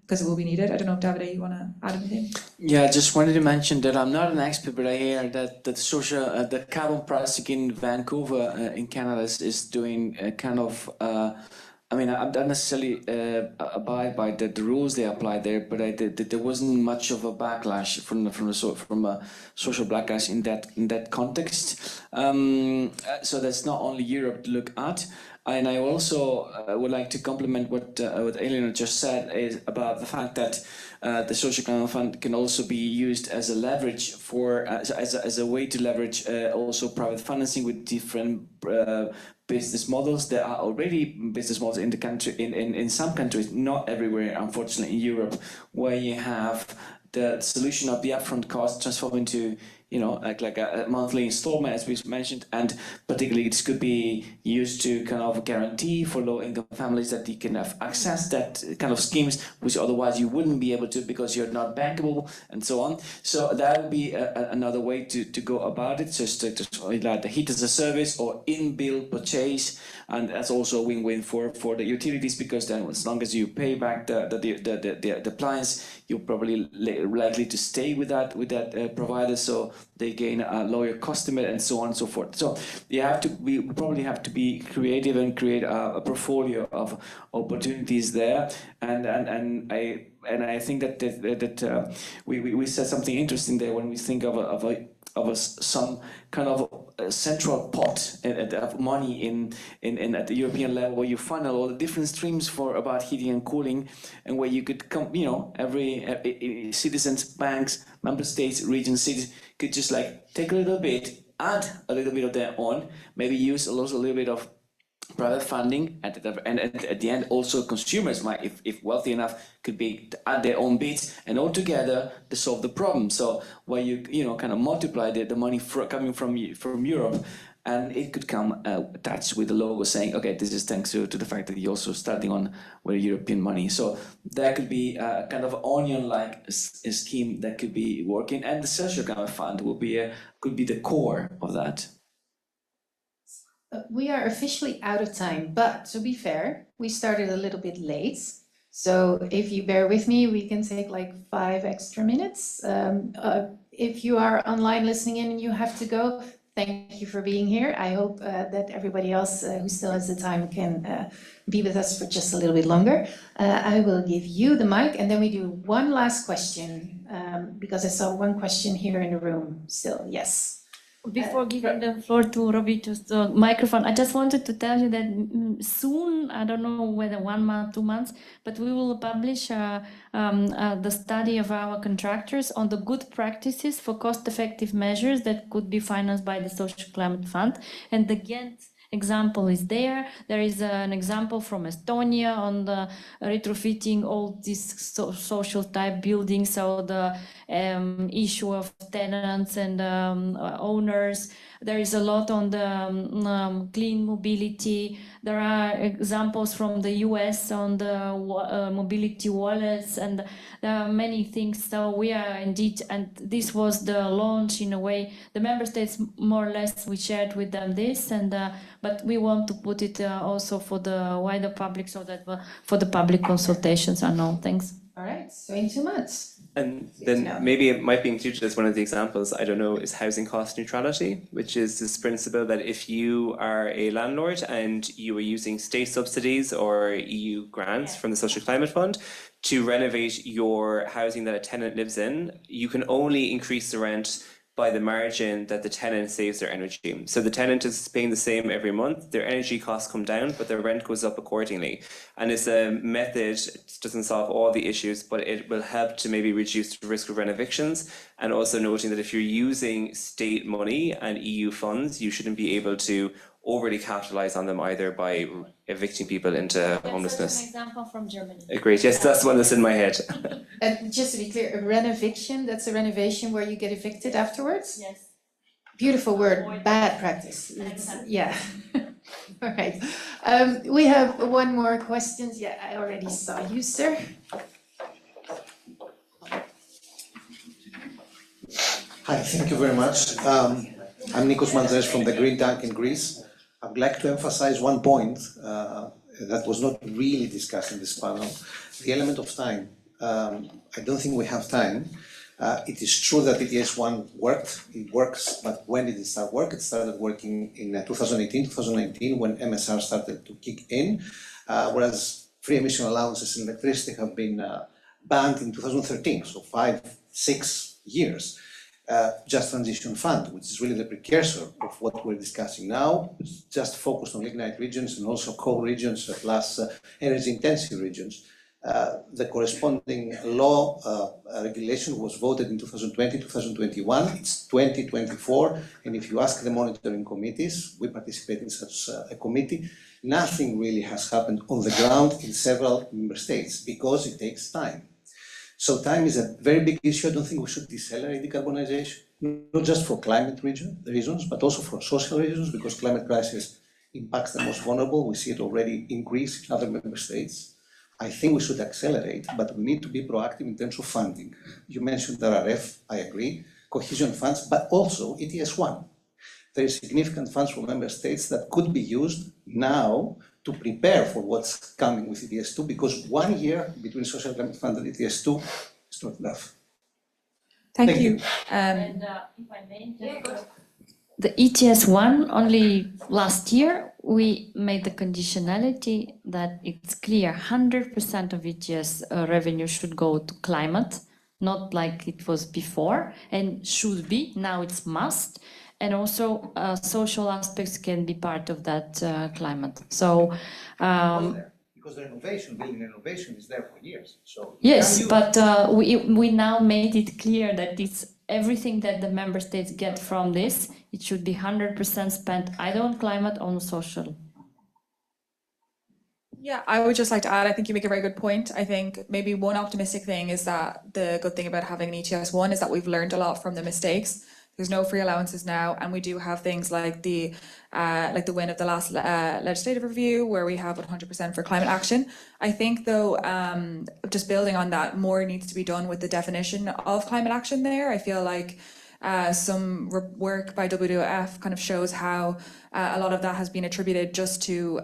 because it will be needed. I don't know if Davide, you want to add anything? Yeah, I just wanted to mention that I'm not an expert, but I hear that the carbon pricing in Vancouver in Canada is doing a kind of I mean, I don't necessarily abide by the rules they apply there, but there wasn't much of a backlash from a social backlash in that context. So that's not only Europe to look at. And I also would like to compliment what Eleanor just said is about the fact that the Social Climate Fund can also be used as a leverage for as a way to leverage also private financing with different business models. There are already business models in the country in some countries, not everywhere, unfortunately, in Europe, where you have the solution of the upfront cost transformed into like a monthly installment, as we mentioned, and particularly this could be used to kind of guarantee for low-income families that you can have access that kind of schemes, which otherwise you wouldn't be able to because you're not bankable and so on. So that would be another way to go about it, just to like the heat as a service or in-bill purchase, and that's also a win-win for the utilities, because then as long as you pay back the appliance, you're probably likely to stay with that provider, so they gain a loyal customer and so on and so forth. So we probably have to be creative and create a portfolio of opportunities there. And I think that we said something interesting there when we think of some kind of a central pot of money in at the European level, where you funnel all the different streams for about heating and cooling, and where you could come, every citizens, banks, member states, regions, cities could just like take a little bit, add a little bit of their own, maybe use also a little bit of private funding, and at the end also consumers might, if wealthy enough, could be to add their own bits, and all together to solve the problem. So where you kind of multiply the money coming from Europe, and it could come attached with the logo saying, okay, this is thanks to the fact that you're also starting on with European money. So that could be a kind of onion-like scheme that could be working, and the social climate fund could be the core of that. We are officially out of time, but to be fair, we started a little bit late. So if you bear with me, we can take like 5 extra minutes. If you are online listening in and you have to go, thank you for being here. I hope that everybody else who still has the time can be with us for just a little bit longer. I will give you the mic, and then we do one last question, because I saw one question here in the room still. Yes. Before giving the floor to Robbie, just the microphone, I just wanted to tell you that soon, I don't know whether 1 month, 2 months, but we will publish the study of our contractors on the good practices for cost-effective measures that could be financed by the Social Climate Fund. And the Ghent example is there. There is an example from Estonia on the retrofitting all these social type buildings, so the issue of tenants and owners. There is a lot on the clean mobility. There are examples from the US on the mobility wallets, and there are many things. So we are indeed, and this was the launch in a way. The member states more or less we shared with them this, and but we want to put it also for the wider public, so that for the public consultations and all things. All right, so in 2 months. And then maybe it might be included as one of the examples, I don't know, is housing cost neutrality, which is this principle that if you are a landlord and you are using state subsidies or EU grants from the Social Climate Fund to renovate your housing that a tenant lives in, you can only increase the rent by the margin that the tenant saves their energy. So the tenant is paying the same every month, their energy costs come down, but their rent goes up accordingly. And it's a method, it doesn't solve all the issues, but it will help to maybe reduce the risk of rent evictions. And also noting that if you're using state money and EU funds, you shouldn't be able to overly capitalize on them either by evicting people into homelessness. That's an example from Germany. Great, yes, that's the one that's in my head. And just to be clear, a renoviction, that's a renovation where you get evicted afterwards? Yes. Beautiful word, bad practice. Yeah. All right. We have one more question. Yeah, I already saw you, sir. Hi, thank you very much. I'm Nikos Mandres from the Green Tank in Greece. I'd like to emphasize one point that was not really discussed in this panel, the element of time. I don't think we have time. It is true that ETS1 worked, it works, but when did it start work? It started working in 2018, 2019, when MSR started to kick in, whereas free emission allowances in electricity have been banned in 2013, so 5-6 years. Just Transition Fund, which is really the precursor of what we're discussing now, it's just focused on lignite regions and also coal regions plus energy-intensive regions. The corresponding law regulation was voted in 2020, 2021, it's 2024, and if you ask the monitoring committees, we participate in such a committee, nothing really has happened on the ground in several member states because it takes time. So time is a very big issue. I don't think we should decelerate decarbonization, not just for climate reasons, but also for social reasons, because climate crisis impacts the most vulnerable. We see it already increase in other member states. I think we should accelerate, but we need to be proactive in terms of funding. You mentioned RRF, I agree, cohesion funds, but also ETS1. There is significant funds from member states that could be used now to prepare for what's coming with ETS2, because 1 year between Social Climate Fund and ETS2 is not enough. Thank you. And if I may, the ETS1, only last year, we made the conditionality that it's clear 100% of ETS revenue should go to climate, not like it was before, and should be, now it's must. And also social aspects can be part of that climate. So because the renovation, building renovation is there for years. So yes, but we now made it clear that it's everything that the member states get from this, it should be 100% spent either on climate or on social. Yeah, I would just like to add, I think you make a very good point. I think maybe one optimistic thing is that the good thing about having an ETS1 is that we've learned a lot from the mistakes. There's no free allowances now, and we do have things like the win of the last legislative review, where we have 100% for climate action. I think, though, just building on that, more needs to be done with the definition of climate action there. I feel like some work by WWF kind of shows how a lot of that has been attributed just to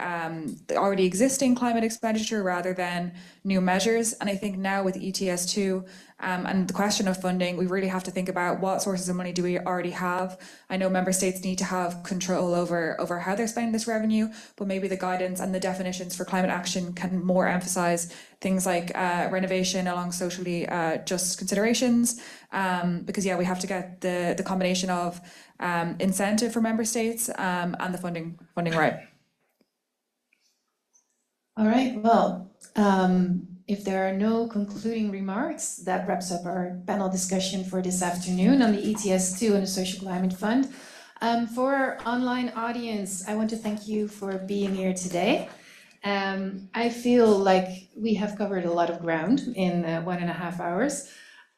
the already existing climate expenditure rather than new measures. And I think now with ETS2 and the question of funding, we really have to think about what sources of money do we already have. I know member states need to have control over how they're spending this revenue, but maybe the guidance and the definitions for climate action can more emphasize things like renovation along socially just considerations, because yeah, we have to get the combination of incentive for member states and the funding right. All right, well, if there are no concluding remarks, that wraps up our panel discussion for this afternoon on the ETS2 and the Social Climate Fund. For our online audience, I want to thank you for being here today. I feel like we have covered a lot of ground in 1.5 hours.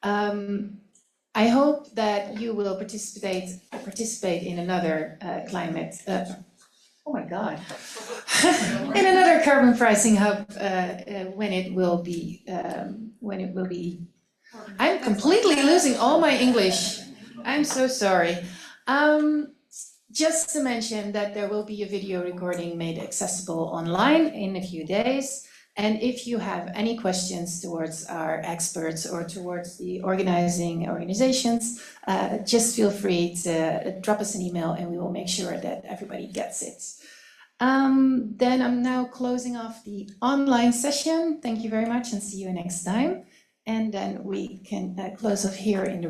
I hope that you will participate in another climate. Oh my God! In another carbon pricing hub when it will be. I'm completely losing all my English. I'm so sorry. Just to mention that there will be a video recording made accessible online in a few days. And if you have any questions towards our experts or towards the organizing organizations, just feel free to drop us an email and we will make sure that everybody gets it. Then I'm now closing off the online session. Thank you very much and see you next time. And then we can close off here in the room.